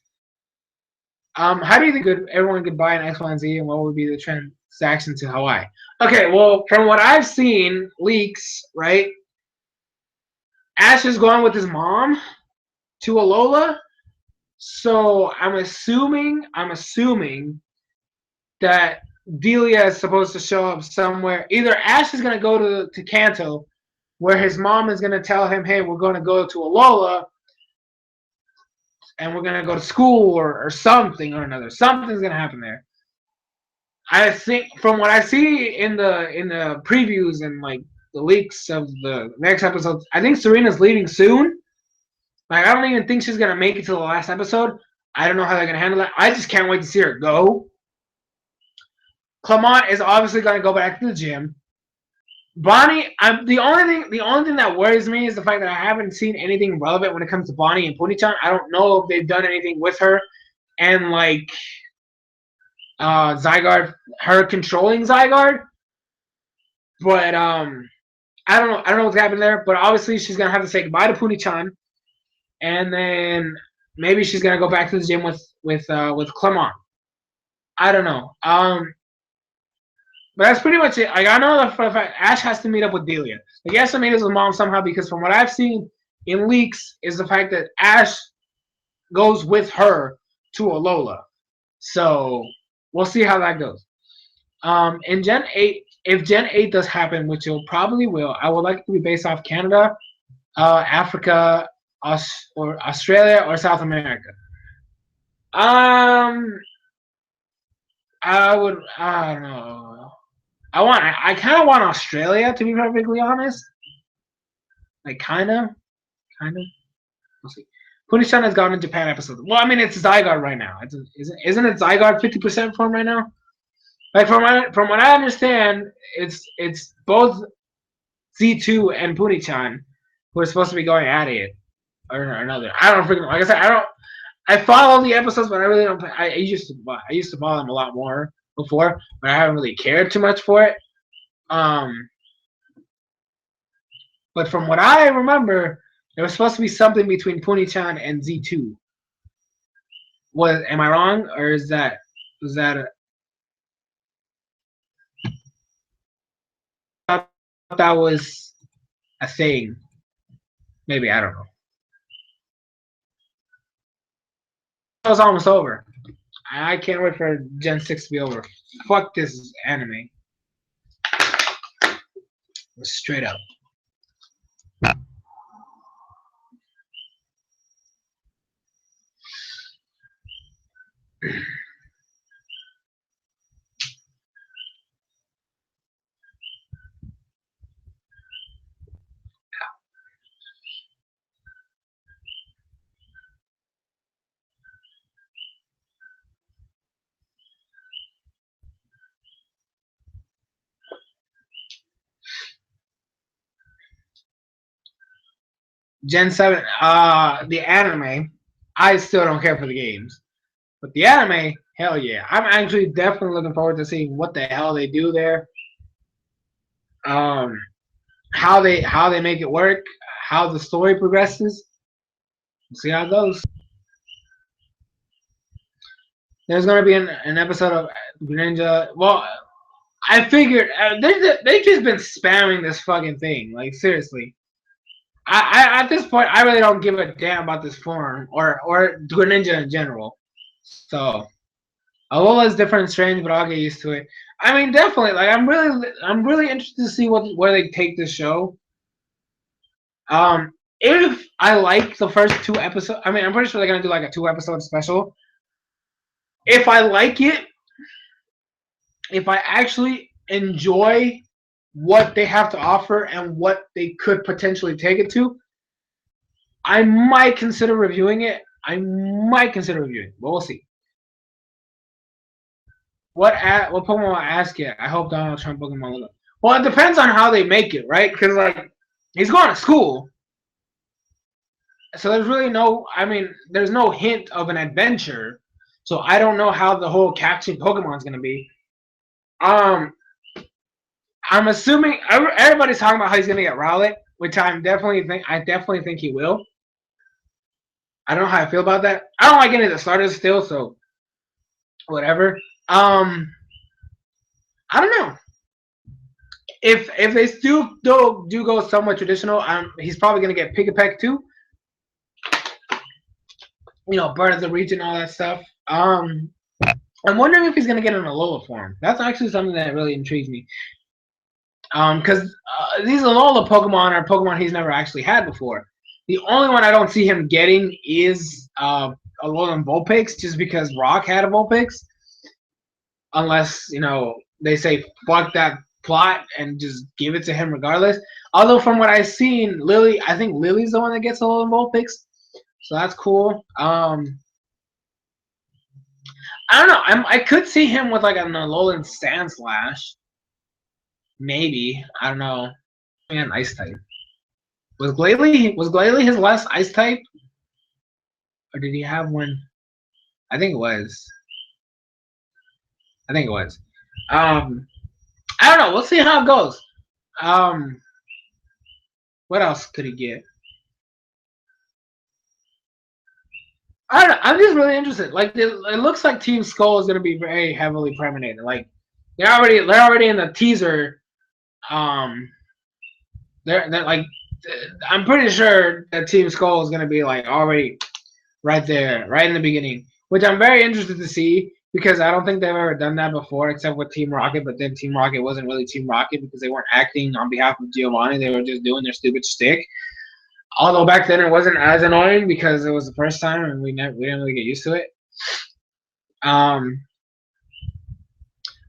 How do you think everyone could buy an X, Y, and Z, and what would be the transaction to Hawaii? Okay, well, from what I've seen, leaks, right? Ash is going with his mom to Alola, so I'm assuming that Delia is supposed to show up somewhere. Either Ash is gonna go to Kanto, where his mom is gonna tell him, "Hey, we're gonna go to Alola, and we're gonna go to school or something or another. Something's gonna happen there." I think from what I see in the previews and, like, the leaks of the next episode, I think Serena's leaving soon. Like, I don't even think she's gonna make it to the last episode. I don't know how they're gonna handle that. I just can't wait to see her go. Clement is obviously gonna go back to the gym. Bonnie, the only thing that worries me is the fact that I haven't seen anything relevant when it comes to Bonnie and Pony-chan. I don't know if they've done anything with her and, like, Zygarde, her controlling Zygarde. But I don't know. I don't know what's happening there. But obviously she's gonna have to say goodbye to Pony-chan, and then maybe she's gonna go back to the gym with Clement. I don't know. But that's pretty much it. Like, I know that for a fact Ash has to meet up with Delia. Like, he has to meet his mom somehow, because from what I've seen in leaks is the fact that Ash goes with her to Alola. So we'll see how that goes. In Gen 8, if Gen 8 does happen, which it probably will, I would like it to be based off Canada, Africa, or Australia, or South America. I don't know. I kind of want Australia, to be perfectly honest. Like, kind of. We'll see. Puni-chan has gone in Japan episode. Well, I mean, it's Zygarde right now. Isn't it Zygarde 50% form right now? Like, from what I understand, it's both Z2 and Puni-chan who are supposed to be going at it or another. I don't freaking, like I said, I don't. I follow the episodes, but I really don't. I used to follow them a lot more before, but I haven't really cared too much for it. But from what I remember, there was supposed to be something between Pony-chan and Z2. Am I wrong, or was that that was a thing? Maybe, I don't know. It was almost over. I can't wait for Gen 6 to be over. Fuck this anime. Straight up. Gen 7, the anime, I still don't care for the games. But the anime, hell yeah. I'm actually definitely looking forward to seeing what the hell they do there. Um, how they make it work, how the story progresses. We'll see how it goes. There's gonna be an episode of Greninja. Well, I figured they've just been spamming this fucking thing. Like seriously, I at this point I really don't give a damn about this form or Greninja in general. So Alola's different and strange, but I'll get used to it. I mean, definitely. Like I'm really interested to see where they take this show. If I like the first 2 episodes, I mean, I'm pretty sure they're gonna do like a 2 episode special. If I like it, if I actually enjoy what they have to offer and what they could potentially take it to, I might consider reviewing it. I might consider reviewing it, but we'll see. What Pokemon will I ask you? I hope Donald Trump Pokemon look. Well, it depends on how they make it, right? Because like he's going to school, so there's really no. I mean, there's no hint of an adventure, so I don't know how the whole catching Pokemon is going to be. I'm assuming everybody's talking about how he's going to get Rowlet, which I definitely think he will. I don't know how I feel about that. I don't like any of the starters still, so whatever. I don't know. If they still do go somewhat traditional, he's probably gonna get Pick-a-Peck too. You know, bird of the region, all that stuff. I'm wondering if he's gonna get an Alola form. That's actually something that really intrigues me. Because these Alola Pokemon are Pokemon he's never actually had before. The only one I don't see him getting is Alolan Vulpix, just because Rock had a Vulpix. Unless, you know, they say fuck that plot and just give it to him regardless. Although from what I've seen, I think Lily's the one that gets Alolan Vulpix. So that's cool. I don't know. I could see him with like an Alolan Sandslash. Maybe. I don't know. Man, Ice type. Was Glalie his last Ice type? Or did he have one? I think it was. I don't know. We'll see how it goes. What else could he get? I don't know. I'm just really interested. Like it looks like Team Skull is going to be very heavily preminated. Like they're already in the teaser. They're like I'm pretty sure that Team Skull is going to be like already right there, right in the beginning, which I'm very interested to see because I don't think they've ever done that before except with Team Rocket. But then Team Rocket wasn't really Team Rocket because they weren't acting on behalf of Giovanni; they were just doing their stupid shtick. Although back then it wasn't as annoying because it was the first time and we didn't really get used to it. But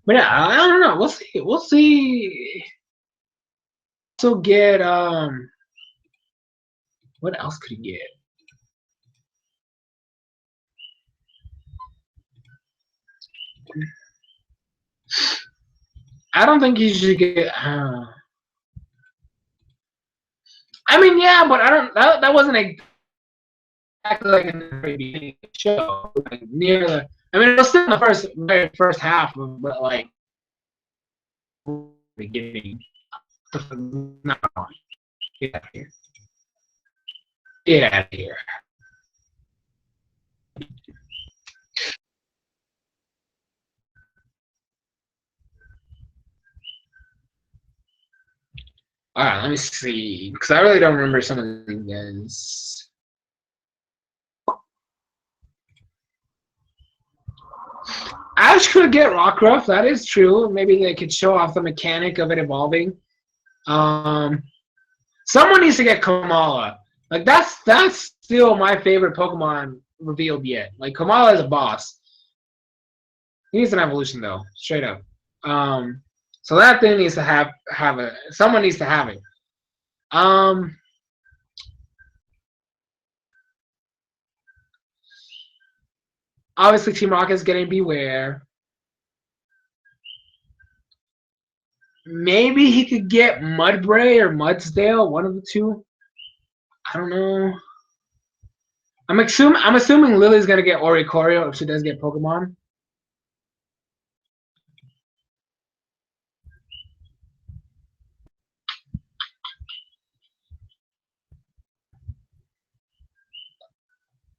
yeah, I don't know. We'll see. We'll see. Also get what else could he get? I don't think he should get. I mean, yeah, but I don't. That wasn't exactly like in the very beginning of the show. Like near the. I mean, it was still in the very first half, but like beginning. No, get out of here. Get out of here. All right, let me see, because I really don't remember some of these guys. Ash could get Rockruff, that is true. Maybe they could show off the mechanic of it evolving. Someone needs to get Kamala. Like that's still my favorite Pokemon revealed yet. Like Kamala is a boss. He needs an evolution though, straight up. So that thing needs to have it. Someone needs to have it. Obviously Team Rocket's getting Beware. Maybe he could get Mudbray or Mudsdale, one of the two. I don't know. I'm assuming Lily's gonna get Oricorio if she does get Pokemon.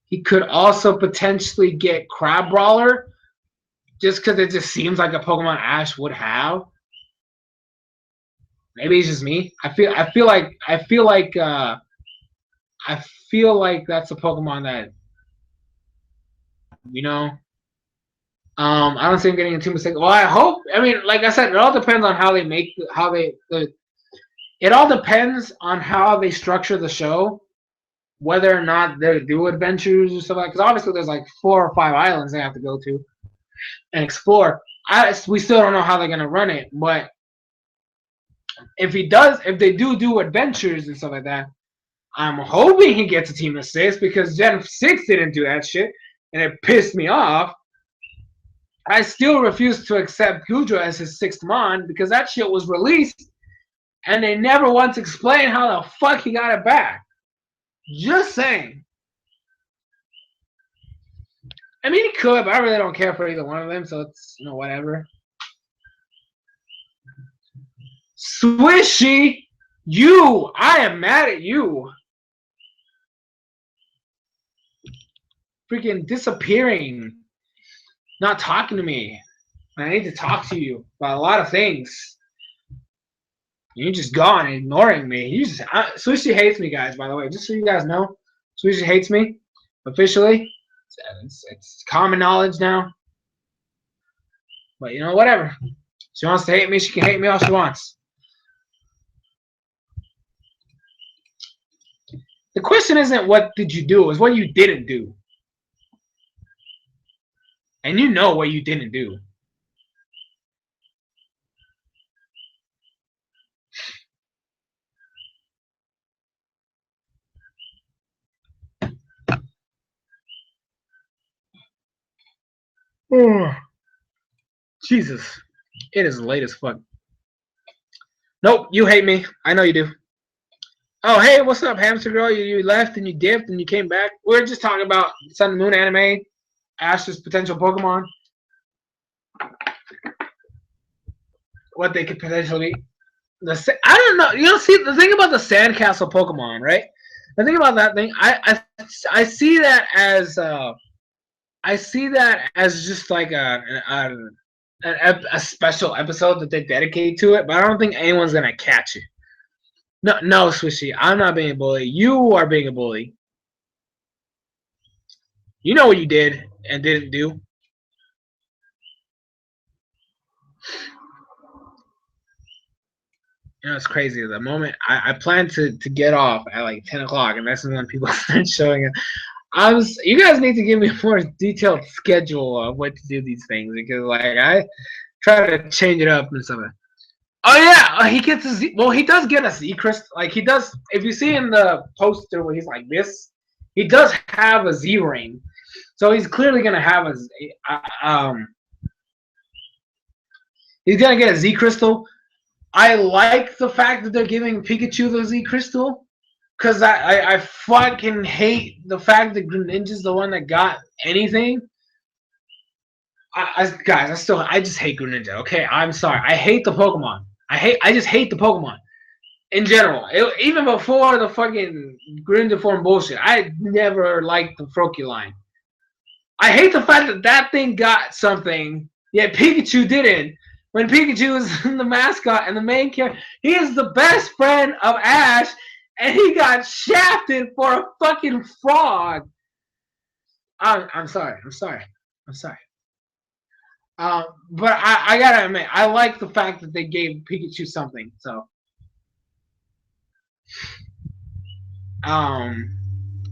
He could also potentially get Crab Brawler, just because it just seems like a Pokemon Ash would have. Maybe it's just me. I feel like that's a Pokemon that, you know. I don't see him getting into mistakes. Well, I hope. I mean, like I said, it all depends on how they make it all depends on how they structure the show, whether or not they do adventures or stuff like. Because obviously, there's like 4 or 5 islands they have to go to and explore. We still don't know how they're gonna run it, but if they do adventures and stuff like that, I'm hoping he gets a team of 6 because Gen 6 didn't do that shit, and it pissed me off. I still refuse to accept Goodra as his 6th Mon because that shit was released and they never once explained how the fuck he got it back. Just saying. I mean, he could, but I really don't care for either one of them, so it's, whatever. Swishy, I am mad at you. Freaking disappearing. Not talking to me. I need to talk to you about a lot of things. You're just gone, ignoring me. Swishy hates me, guys, by the way. Just so you guys know, Swishy hates me. Officially. It's common knowledge now. But, whatever. She wants to hate me. She can hate me all she wants. The question isn't what did you do. It's what you didn't do. And you know what you didn't do. Oh, Jesus. It is late as fuck. Nope, you hate me. I know you do. Oh, hey, what's up, hamster girl? You left and you dipped and you came back. We're just talking about Sun and Moon anime, Ash's potential Pokemon, what they could potentially be. I don't know. See, the thing about the Sandcastle Pokemon, right? The thing about that thing, I see that as just like a special episode that they dedicate to it, but I don't think anyone's gonna catch it. No, Swishy, I'm not being a bully. You are being a bully. You know what you did and didn't do. It's crazy. The moment I plan to get off at like 10 o'clock, and that's when people start showing up. You guys need to give me a more detailed schedule of what to do these things, because like I try to change it up and stuff. Oh yeah, he gets a Z. Well, he does get a Z crystal. Like he does. If you see in the poster where he's like this, he does have a Z ring. So he's clearly gonna have he's gonna get a Z crystal. I like the fact that they're giving Pikachu the Z crystal, because I fucking hate the fact that Greninja's the one that got anything. Guys, I just hate Greninja. Okay, I'm sorry. I hate the Pokemon. I just hate the Pokemon in general. Even before the fucking Greninja form bullshit, I never liked the Froakie. I hate the fact that that thing got something, yet Pikachu didn't. When Pikachu is the mascot and the main character, he is the best friend of Ash, and he got shafted for a fucking frog. I'm sorry. But I gotta admit, I like the fact that they gave Pikachu something. So,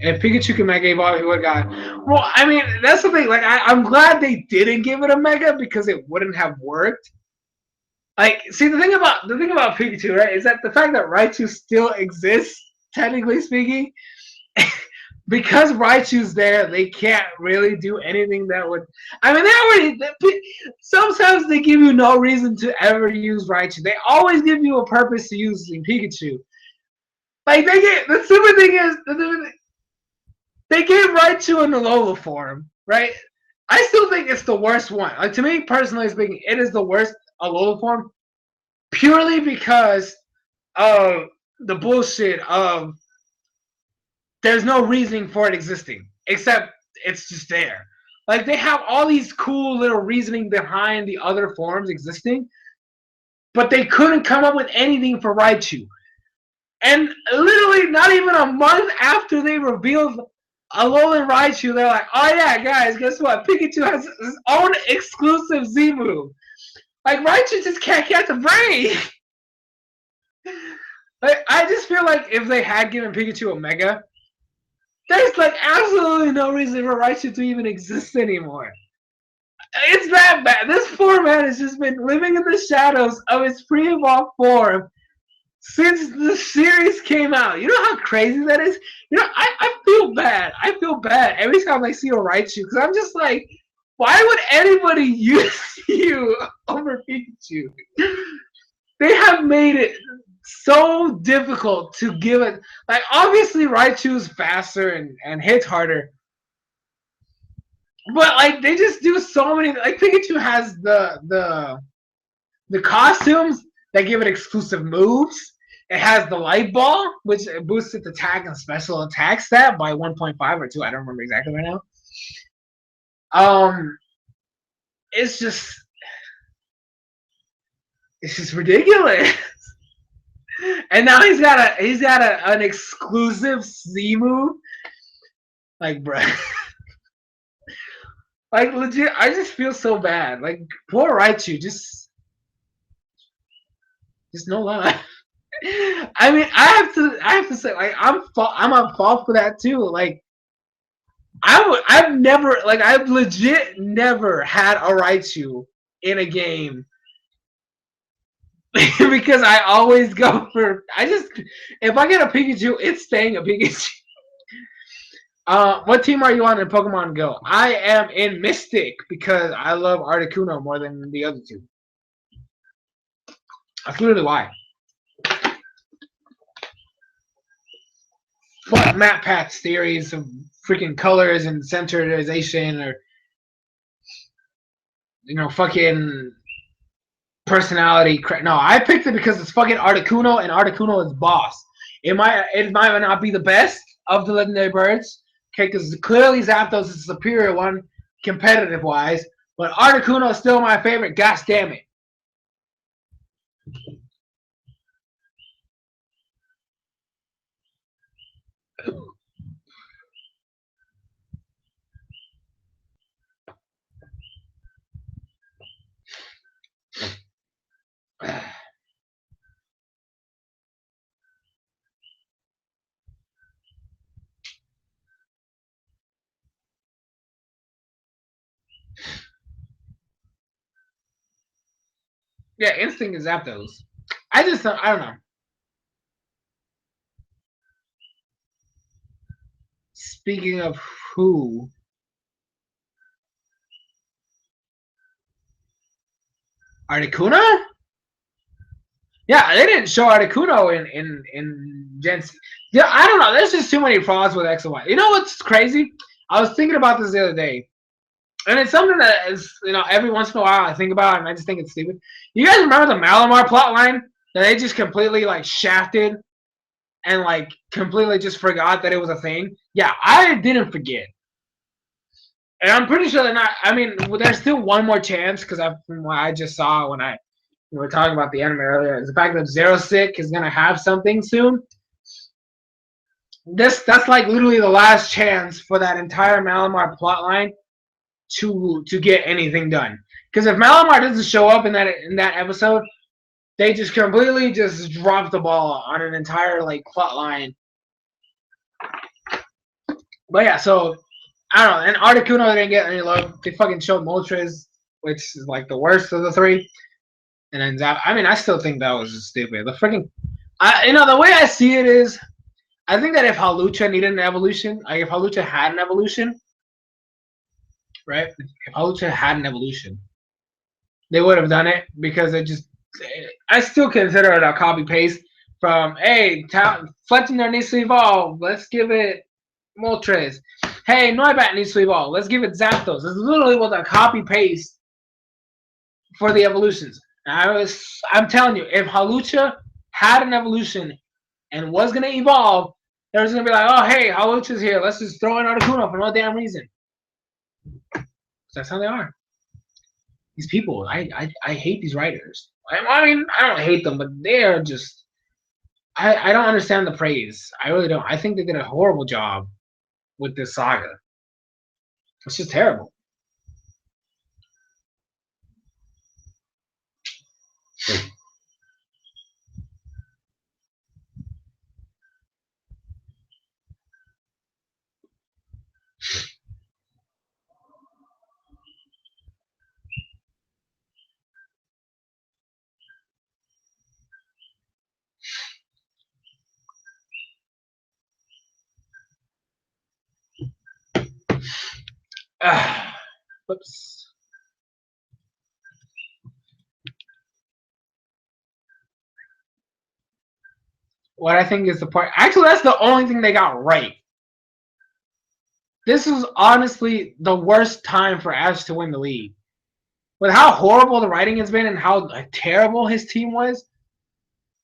if Pikachu can Mega Evolve, he would have got. Well, I mean, that's the thing. Like, I'm glad they didn't give it a Mega because it wouldn't have worked. Like, see, the thing about Pikachu, right, is that the fact that Raichu still exists, technically speaking, because Raichu's there, they can't really do anything that would. I mean, sometimes they give you no reason to ever use Raichu. They always give you a purpose to using Pikachu. Like they get the stupid thing is they gave Raichu in the Alola form, right? I still think it's the worst one. Like to me personally speaking, it is the worst Alola form purely because of the bullshit of there's no reasoning for it existing except it's just there. Like they have all these cool little reasoning behind the other forms existing, but they couldn't come up with anything for Raichu. And literally, not even a month after they revealed Alolan Raichu, they're like, "Oh yeah, guys, guess what? Pikachu has his own exclusive Z move. Like Raichu just can't catch a break." Like I just feel like if they had given Pikachu a Mega, there's like absolutely no reason for Raichu to even exist anymore. It's that bad. This format has just been living in the shadows of its pre-evolved form since the series came out. You know how crazy that is? You know, I feel bad. I feel bad every time I see a Raichu because I'm just like, why would anybody use you over Pikachu? They have made it so difficult to give it. Like, obviously, Raichu is faster and hits harder. But, like, they just do so many. Like, Pikachu has the costumes that give it exclusive moves. It has the light ball, which boosts its attack and special attack stat by 1.5 or 2. I don't remember exactly right now. It's just ridiculous. And now he's got an exclusive Z move. Like, bruh. Like, legit, I just feel so bad. Like, poor Raichu, just no love. I mean, I have to say, like, I'm at fault for that too. Like, I've legit never had a Raichu in a game because I always go for. If I get a Pikachu, it's staying a Pikachu. What team are you on in Pokemon Go? I am in Mystic because I love Articuno more than the other two. That's literally why. Fuck Matt Pat's theories of freaking colors and centralization, or fucking personality. No, I picked it because it's fucking Articuno, and Articuno is boss. It might not be the best of the legendary birds, okay, because clearly Zapdos is the superior one competitive wise, but Articuno is still my favorite. Gosh damn it. Yeah, Instinct is Zapdos. I don't know. Speaking of who, Articuno? Yeah, they didn't show Articuno in Gen C. Yeah, I don't know. There's just too many frauds with X and Y. You know what's crazy? I was thinking about this the other day, and it's something that is, every once in a while I think about, and I just think it's stupid. You guys remember the Malamar plotline that they just completely like shafted and like completely just forgot that it was a thing? Yeah, I didn't forget. And I'm pretty sure they're not. I mean, there's still one more chance because from what I just saw when we were talking about the anime earlier, is the fact that Zerosick is gonna have something soon. That's like literally the last chance for that entire Malamar plotline to get anything done. Because if Malamar doesn't show up in that episode, they just completely just drop the ball on an entire like plotline. But yeah, so I don't know. And Articuno didn't get any love. They fucking showed Moltres, which is like the worst of the three. And then Zap. I mean, I still think that was just stupid. The freaking, the way I see it is, I think that if Hawlucha needed an evolution, like if Hawlucha had an evolution, right? If Hawlucha had an evolution, they would have done it because I still consider it a copy paste From hey, Fletchinder needs to evolve. Let's give it Moltres. Hey, Noibat needs to evolve. Let's give it Zapdos. It's literally was a copy paste for the evolutions. I'm telling you, if Hawlucha had an evolution and was gonna evolve, they was gonna be like, oh hey, Hawlucha's here. Let's just throw in Articuno for no damn reason. That's how they are. These people, I hate these writers. I mean, I don't hate them, but they are just. I don't understand the praise. I really don't. I think they did a horrible job with this saga. It's just terrible. Whoops. What I think is the part. Actually, that's the only thing they got right. This was honestly the worst time for Ash to win the league. With how horrible the writing has been and how terrible his team was.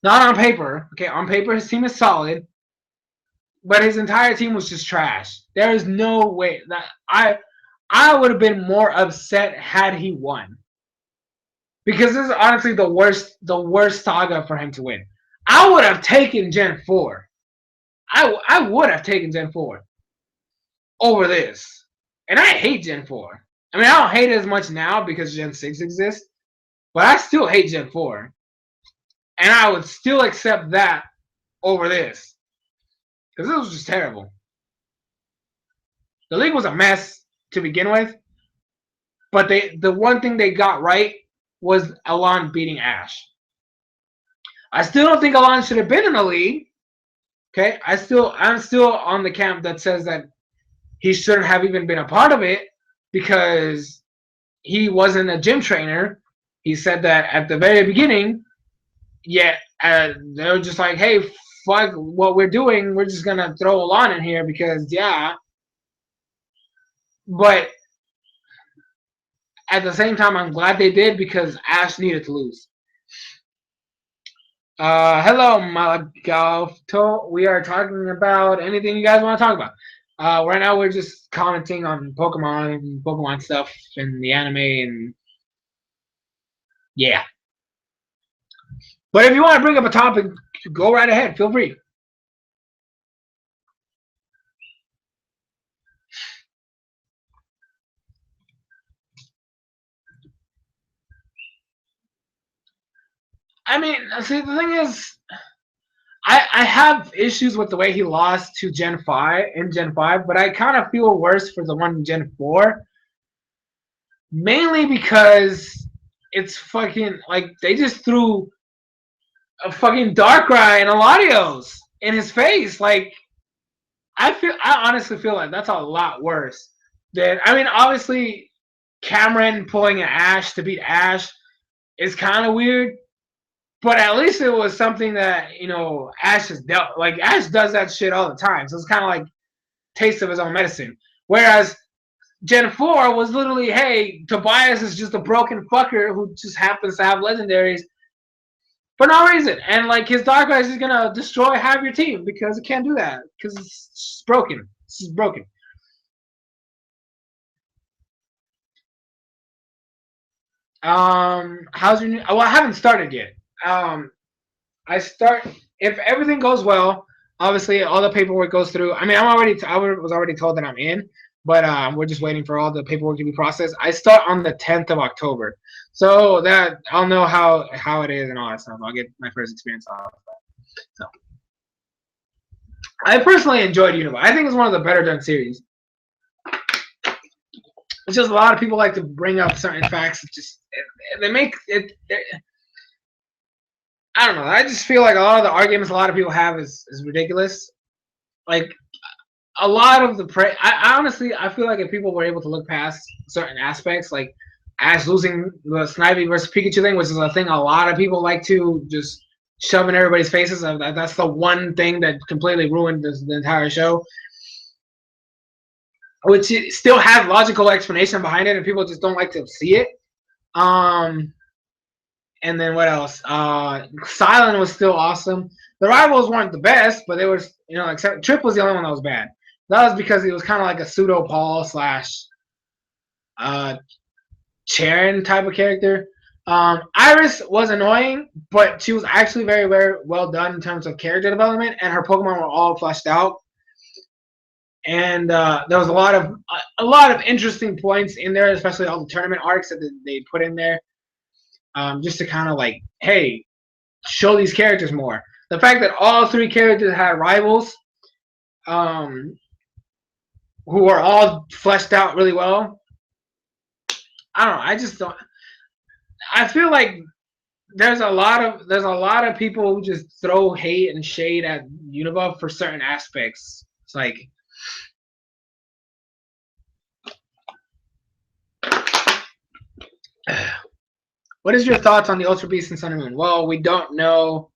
Not on paper. Okay, on paper his team is solid. But his entire team was just trash. There is no way that I would have been more upset had he won. Because this is honestly the worst saga for him to win. I would have taken Gen 4. I would have taken Gen 4 over this. And I hate Gen 4. I mean, I don't hate it as much now because Gen 6 exists. But I still hate Gen 4. And I would still accept that over this. Because this was just terrible. The league was a mess to begin with. But the one thing they got right was Alon beating Ash. I still don't think Alon should have been in the league. Okay? I'm still on the camp that says that he shouldn't have even been a part of it because he wasn't a gym trainer. He said that at the very beginning. Yeah, they were just like, hey, fuck what we're doing. We're just going to throw Alon in here because, yeah. But at the same time, I'm glad they did because Ash needed to lose. Hello, Malagalto. We are talking about anything you guys want to talk about. Right now, we're just commenting on Pokemon stuff and the anime and yeah. But if you want to bring up a topic, go right ahead. Feel free. I mean, see, the thing is, I have issues with the way he lost to Gen 5 in Gen 5, but I kind of feel worse for the one in Gen 4. Mainly because it's fucking, like, they just threw a fucking Darkrai and a Latios in his face. Like, I honestly feel like that's a lot worse than, I mean, obviously, Cameron pulling an Ash to beat Ash is kind of weird. But at least it was something that, you know, Ash has dealt. Like, Ash does that shit all the time. So it's kind of like taste of his own medicine. Whereas Gen 4 was literally, hey, Tobias is just a broken fucker who just happens to have legendaries for no reason. And, like, his Darkrai is going to destroy half your team because it can't do that. Because it's broken. It's just broken. How's your new... Well, I haven't started yet. I start if everything goes well. Obviously, all the paperwork goes through. I mean, I was already told that I'm in, but we're just waiting for all the paperwork to be processed. I start on the 10th of October, so that I'll know how it is and all that stuff. I'll get my first experience on that. So, I personally enjoyed Unova. I think it's one of the better done series. It's just a lot of people like to bring up certain facts. They make it. I don't know. I just feel like a lot of the arguments a lot of people have is ridiculous. Like a lot of the I honestly feel like if people were able to look past certain aspects, like Ash losing the Snivy versus Pikachu thing, which is a thing a lot of people like to just shove in everybody's faces. That's the one thing that completely ruined the entire show. Which it still has logical explanation behind it, and people just don't like to see it. And then what else? Silent was still awesome. The rivals weren't the best, but they were, you know, except Trip was the only one that was bad. That was because he was kind of like a pseudo Paul slash Charon type of character. Iris was annoying, but she was actually very, very well done in terms of character development, and her Pokemon were all fleshed out. And there was a lot of interesting points in there, especially all the tournament arcs that they put in there, just to kind of like, hey, show these characters more. The fact that all three characters had rivals, who are all fleshed out really well. I don't know. I just don't. I feel like there's a lot of people who just throw hate and shade at Unibub for certain aspects. It's like, what is your thoughts on the Ultra Beast and Sun and Moon? Well, we don't know.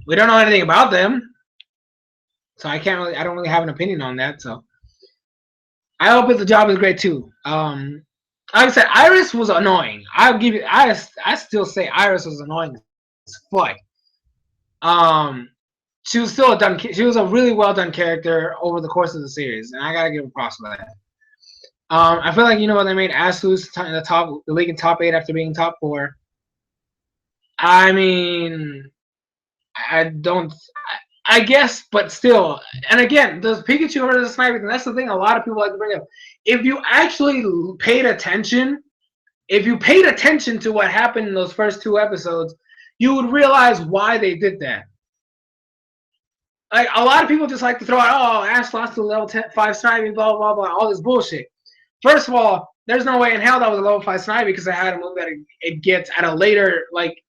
We don't know anything about them, so I don't really have an opinion on that. So I hope that the job is great too. Like I said, Iris was annoying. I'll give you. I still say Iris was annoying as fuck. She was still she was a really well done character over the course of the series, and I gotta give her props for that. I feel like, you know what, they made Asus the league in top 8 after being top 4. I mean, I guess, but still. And again, the Pikachu versus Snivy, and that's the thing a lot of people like to bring up. If you actually paid attention, to what happened in those first 2 episodes, you would realize why they did that. Like, a lot of people just like to throw out, oh, Ash lost to level 5 Snivy, blah, blah, blah, all this bullshit. First of all, there's no way in hell that was a level 5 Snivy, because it had a move that it gets at a later, like,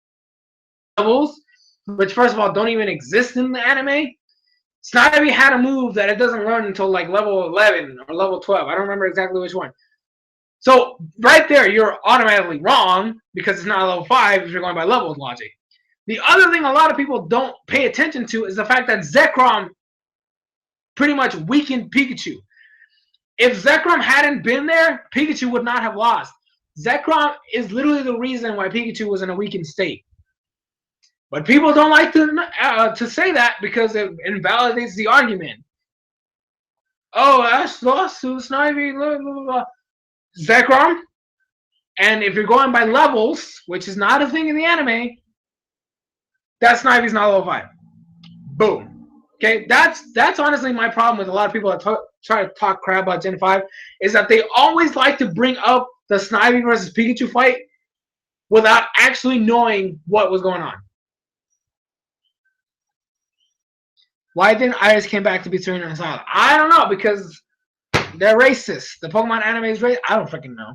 levels, which first of all don't even exist in the anime. Snivy had a move that it doesn't learn until like level 11 or level 12. I don't remember exactly which one. So right there, you're automatically wrong, because it's not a level 5 if you're going by level logic. The other thing a lot of people don't pay attention to is the fact that Zekrom pretty much weakened Pikachu. If Zekrom hadn't been there, Pikachu would not have lost. Zekrom is literally the reason why Pikachu was in a weakened state. But people don't like to say that, because it invalidates the argument. Oh, Ash lost to Snivy, blah, blah, blah. Zekrom. And if you're going by levels, which is not a thing in the anime, that Snivy's not level 5. Boom. Okay, that's honestly my problem with a lot of people that try to talk crap about Gen 5, is that they always like to bring up the Snivy versus Pikachu fight without actually knowing what was going on. Why didn't Iris came back to be Serena and Silent? I don't know, because they're racist. The Pokemon anime is racist. I don't freaking know.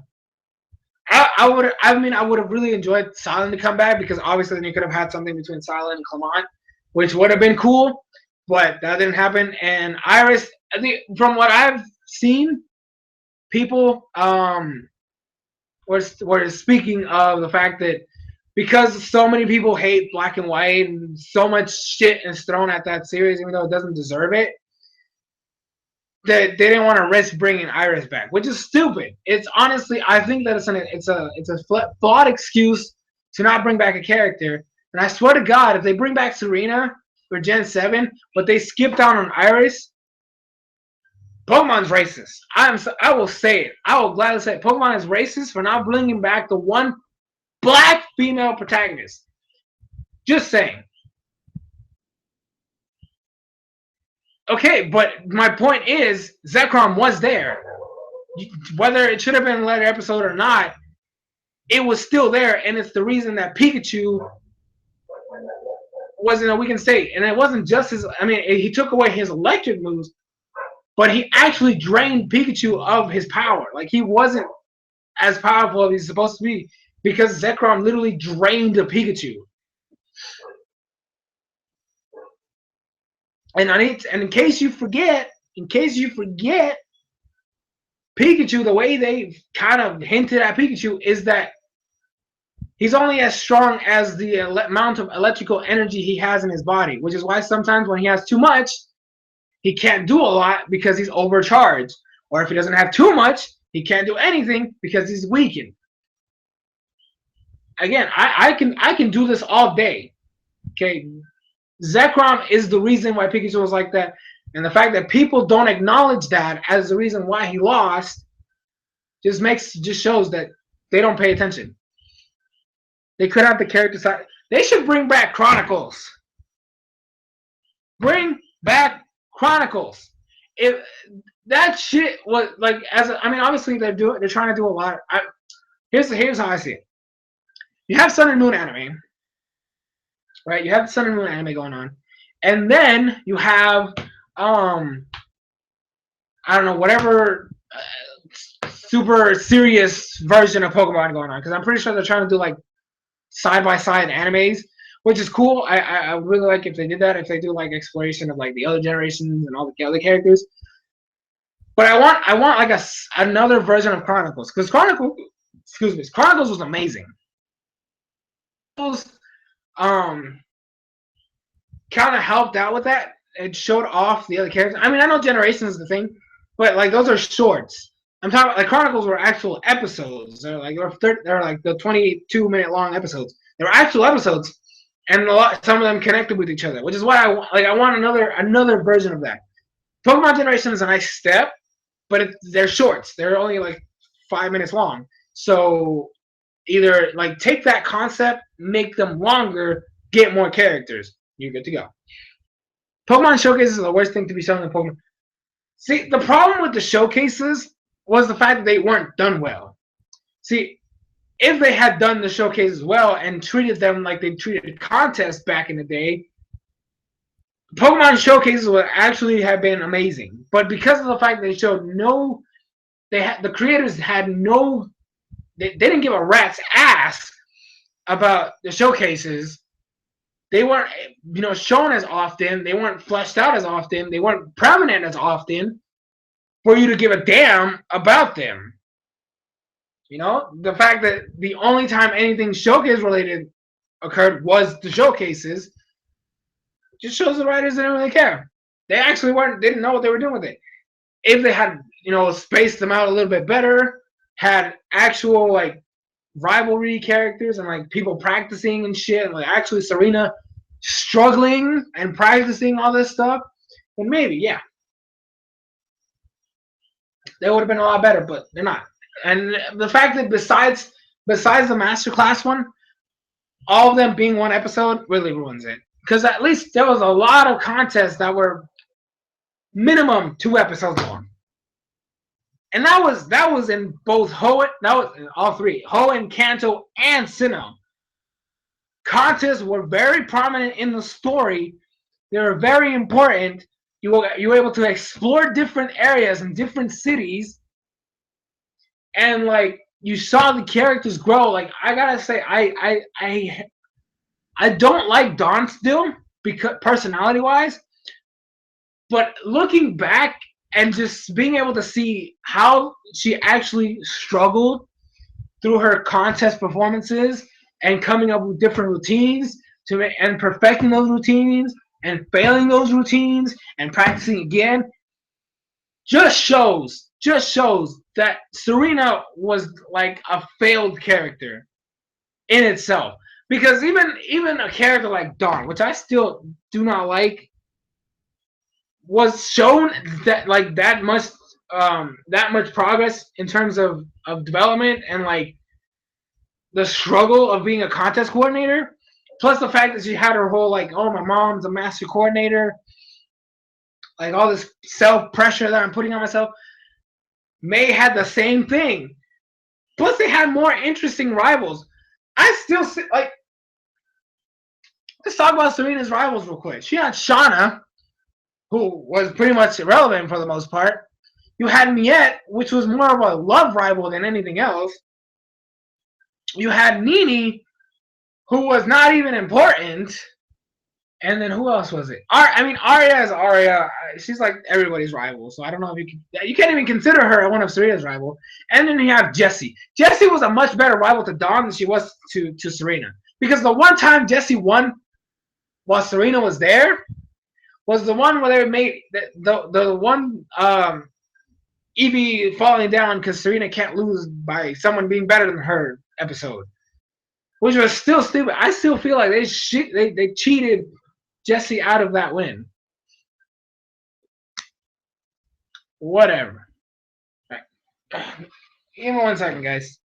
I would have really enjoyed Silent to come back, because obviously then you could have had something between Silent and Clement, which would have been cool, but that didn't happen. And Iris, I think from what I've seen, people were speaking of the fact that because so many people hate Black and White and so much shit is thrown at that series, even though it doesn't deserve it, that they didn't want to risk bringing Iris back, which is stupid. It's honestly, I think that it's a flawed excuse to not bring back a character. And I swear to God, if they bring back Serena for Gen 7, but they skip down on Iris, Pokemon's racist. I will say it. I will gladly say it. Pokemon is racist for not bringing back the one Black female protagonist. Just saying. Okay, but my point is, Zekrom was there. Whether it should have been a later episode or not, it was still there, and it's the reason that Pikachu was in a weakened state. And it wasn't just his, I mean, he took away his electric moves, but he actually drained Pikachu of his power. Like, he wasn't as powerful as he's supposed to be, because Zekrom literally drained a Pikachu. And in case you forget, Pikachu, the way they kind of hinted at Pikachu is that He's only as strong as the amount of electrical energy he has in his body, which is why sometimes when he has too much, he can't do a lot because he's overcharged. Or if he doesn't have too much, he can't do anything because he's weakened. Again, I can do this all day. Okay, Zekrom is the reason why Pikachu was like that, and the fact that people don't acknowledge that as the reason why he lost just shows that they don't pay attention. They could have the character side. They should bring back Chronicles. Bring back Chronicles. If that shit was like, obviously they're trying to do a lot. Here's how I see it. You have Sun and Moon anime, right? You have the Sun and Moon anime going on, and then you have I don't know, whatever super serious version of Pokemon going on, because I'm pretty sure they're trying to do like side-by-side animes, which is cool. I really like if they did that, if they do like exploration of like the other generations and all the other characters. But I want like another version of Chronicles, because Chronicles was amazing. Kind of helped out with that. It showed off the other characters. I mean, I know Generations is the thing, but like those are shorts. I'm talking like Chronicles were actual episodes. They're like the 22-minute long episodes. They were actual episodes, and some of them connected with each other, which is why I want another version of that. Pokemon Generation is a nice step, but they're shorts. They're only like 5 minutes long. So either like take that concept, make them longer, get more characters. You're good to go. Pokemon showcases are the worst thing to be shown in Pokemon. See, the problem with the showcases was the fact that they weren't done well. See, if they had done the showcases well and treated them like they treated contests back in the day, Pokemon showcases would actually have been amazing. But because of the fact that they showed the creators had no, they didn't give a rat's ass about the showcases. They weren't, shown as often. They weren't fleshed out as often. They weren't prominent as often for you to give a damn about them. The fact that the only time anything showcase related occurred was the showcases just shows the writers didn't really care. They actually didn't know what they were doing with it. If they had, spaced them out a little bit better, had actual like rivalry characters and like people practicing and shit, and like actually Serena struggling and practicing all this stuff, then maybe, yeah, they would have been a lot better, but they're not. And the fact that besides the masterclass one, all of them being one episode really ruins it. Because at least there was a lot of contests that were minimum 2 episodes long. And that was in both Hoenn, that was in all 3, Hoenn, Kanto, and Sinnoh. Contests were very prominent in the story. They were very important. You were able to explore different areas and different cities, and like you saw the characters grow. Like I gotta say, I don't like Dawn still, because personality-wise, but looking back and just being able to see how she actually struggled through her contest performances and coming up with different routines and perfecting those routines and failing those routines and practicing again, just shows that Serena was like a failed character in itself. Because even a character like Dawn, which I still do not like, was shown that like that much progress in terms of development and like the struggle of being a contest coordinator, plus the fact that she had her whole like, oh, my mom's a master coordinator, like all this self-pressure that I'm putting on myself. May had the same thing. Plus they had more interesting rivals. I still like, let's talk about Serena's rivals real quick. She had Shauna, who was pretty much irrelevant for the most part. You had Miette, which was more of a love rival than anything else. You had Nini, who was not even important. And then who else was it? I mean, Arya is Arya. She's like everybody's rival. So I don't know if you can't even consider her one of Serena's rival. And then you have Jessie. Jessie was a much better rival to Dawn than she was to Serena. Because the one time Jessie won while Serena was there was the one where they made the one Evie falling down because Serena can't lose by someone being better than her episode, which was still stupid. I still feel like they cheated Jessie out of that win. Whatever. Right. Give me 1 second, guys.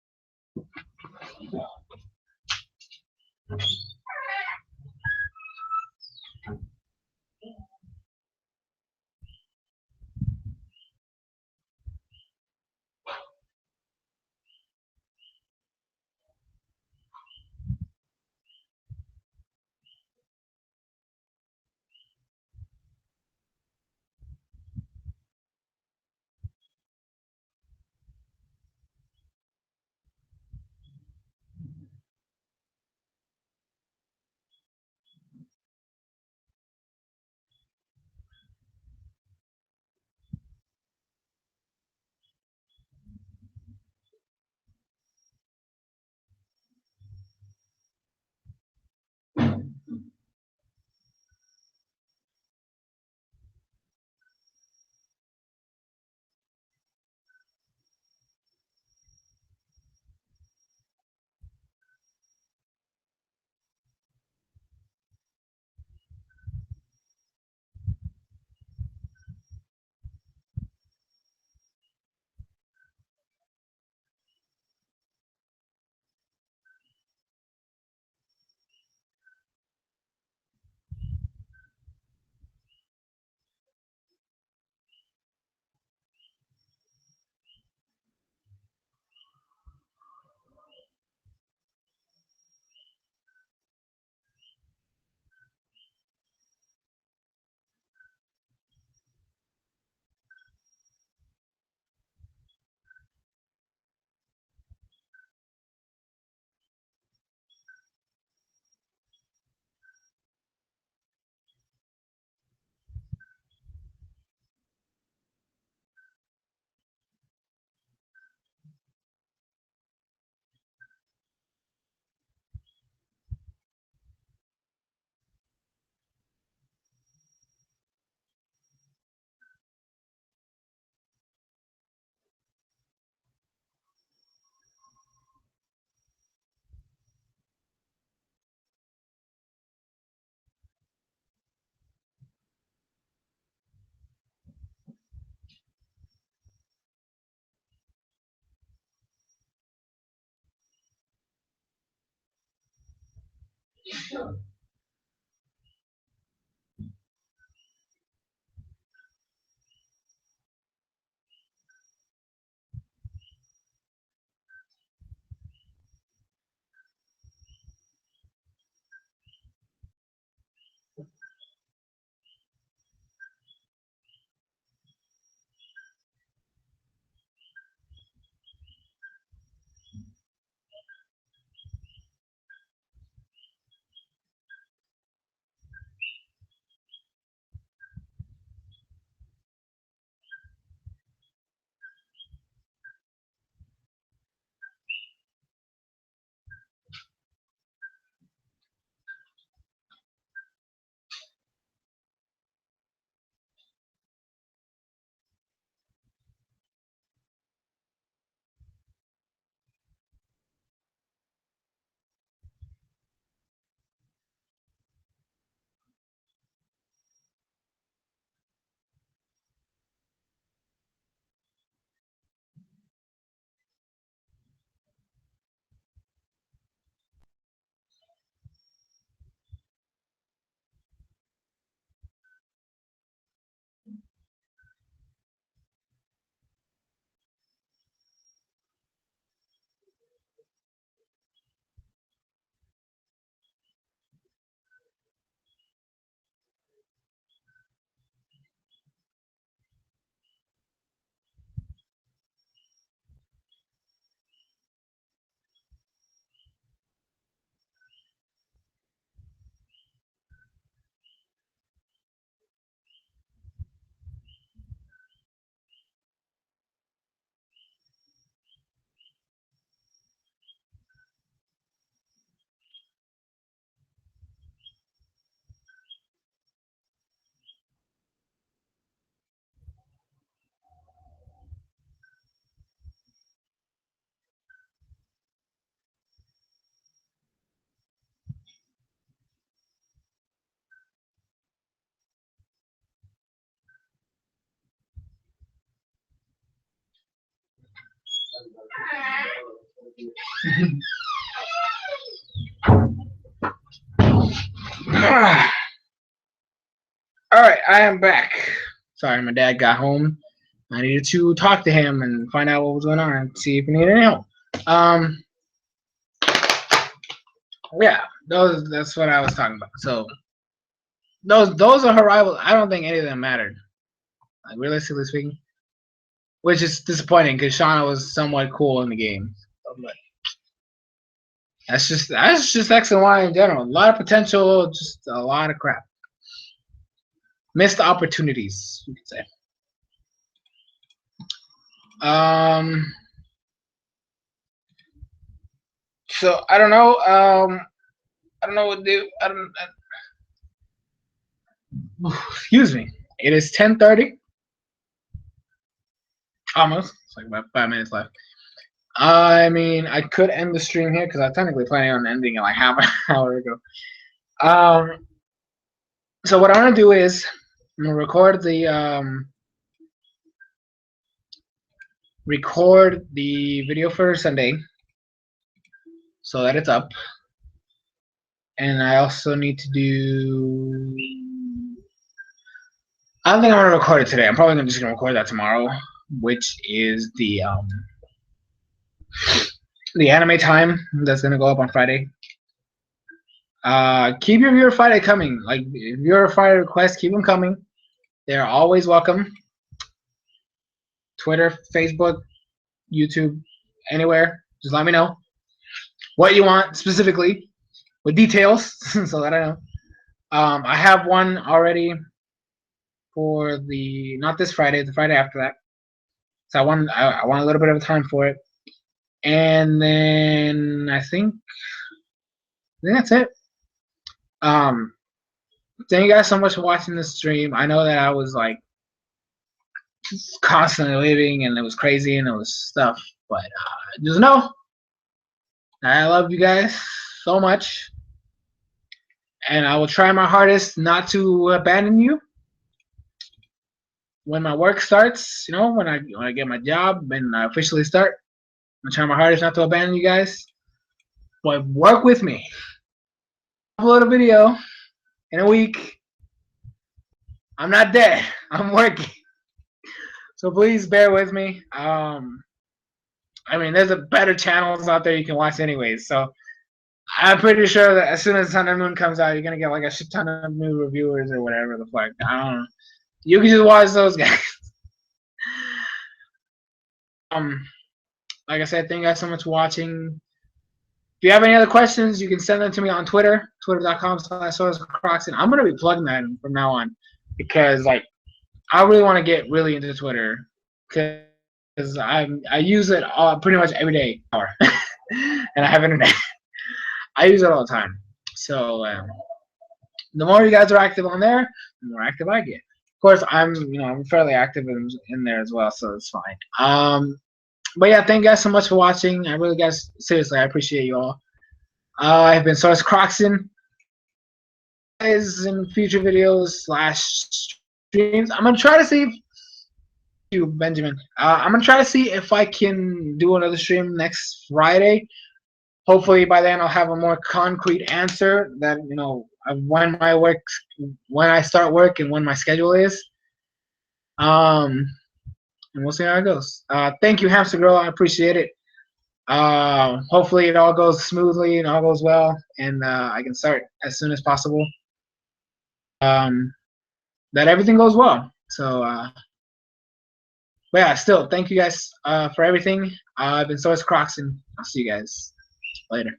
All right, I am back. Sorry, my dad got home. I needed to talk to him and find out what was going on and see if he needed any help. Yeah, that's what I was talking about. So those are her rivals. I don't think any of them mattered, like realistically speaking, which is disappointing because Shauna was somewhat cool in the game. But that's just X and Y in general. A lot of potential, just a lot of crap. Missed opportunities, you could say. So I don't know. I don't know what to do. Excuse me. It is 10:30. Almost. It's like about 5 minutes left. I mean, I could end the stream here because I technically planning on ending it like half an hour ago. So what I'm gonna do is I'm gonna record the video for Sunday so that it's up, and I also need to do. I don't think I'm gonna record it today. I'm probably just gonna record that tomorrow, which is the anime time that's gonna go up on Friday. Keep your viewer Friday coming. Like if you're a Friday request, keep them coming. They're always welcome. Twitter, Facebook, YouTube, anywhere. Just let me know what you want specifically with details so that I know. I have one already for not this Friday, the Friday after that. So I want a little bit of time for it. And then I think that's it. Thank you guys so much for watching this stream. I know that I was like constantly leaving and it was crazy and it was stuff, but just know I love you guys so much, and I will try my hardest not to abandon you when my work starts. You know, when I get my job and I officially start, I'm gonna try my hardest not to abandon you guys. But work with me. Upload a video in a week. I'm not dead. I'm working. So please bear with me. I mean, there's a better channels out there you can watch anyways. So I'm pretty sure that as soon as Sun and Moon comes out, you're gonna get like a shit ton of new reviewers or whatever the fuck. I don't know. You can just watch those guys. Like I said, thank you guys so much for watching. If you have any other questions, you can send them to me on Twitter, twitter.com/SoresanCrockxen. I'm gonna be plugging that from now on because like I really want to get really into Twitter because I use it pretty much every day, and I have internet. I use it all the time. So the more you guys are active on there, the more active I get. Of course, I'm fairly active in there as well, so it's fine. But yeah, thank you guys so much for watching. I really, guys, seriously, I appreciate you all. I've been SoresanCrockxen. Guys, in future videos / streams, I'm gonna try to see you, Benjamin. I'm gonna try to see if I can do another stream next Friday. Hopefully by then I'll have a more concrete answer that when I start work and when my schedule is. And we'll see how it goes. Thank you, Hamster Girl. I appreciate it. Hopefully it all goes smoothly and all goes well, and I can start as soon as possible. That everything goes well. So, but yeah, still, thank you guys for everything. I've been SoresanCrockxen. I'll see you guys later.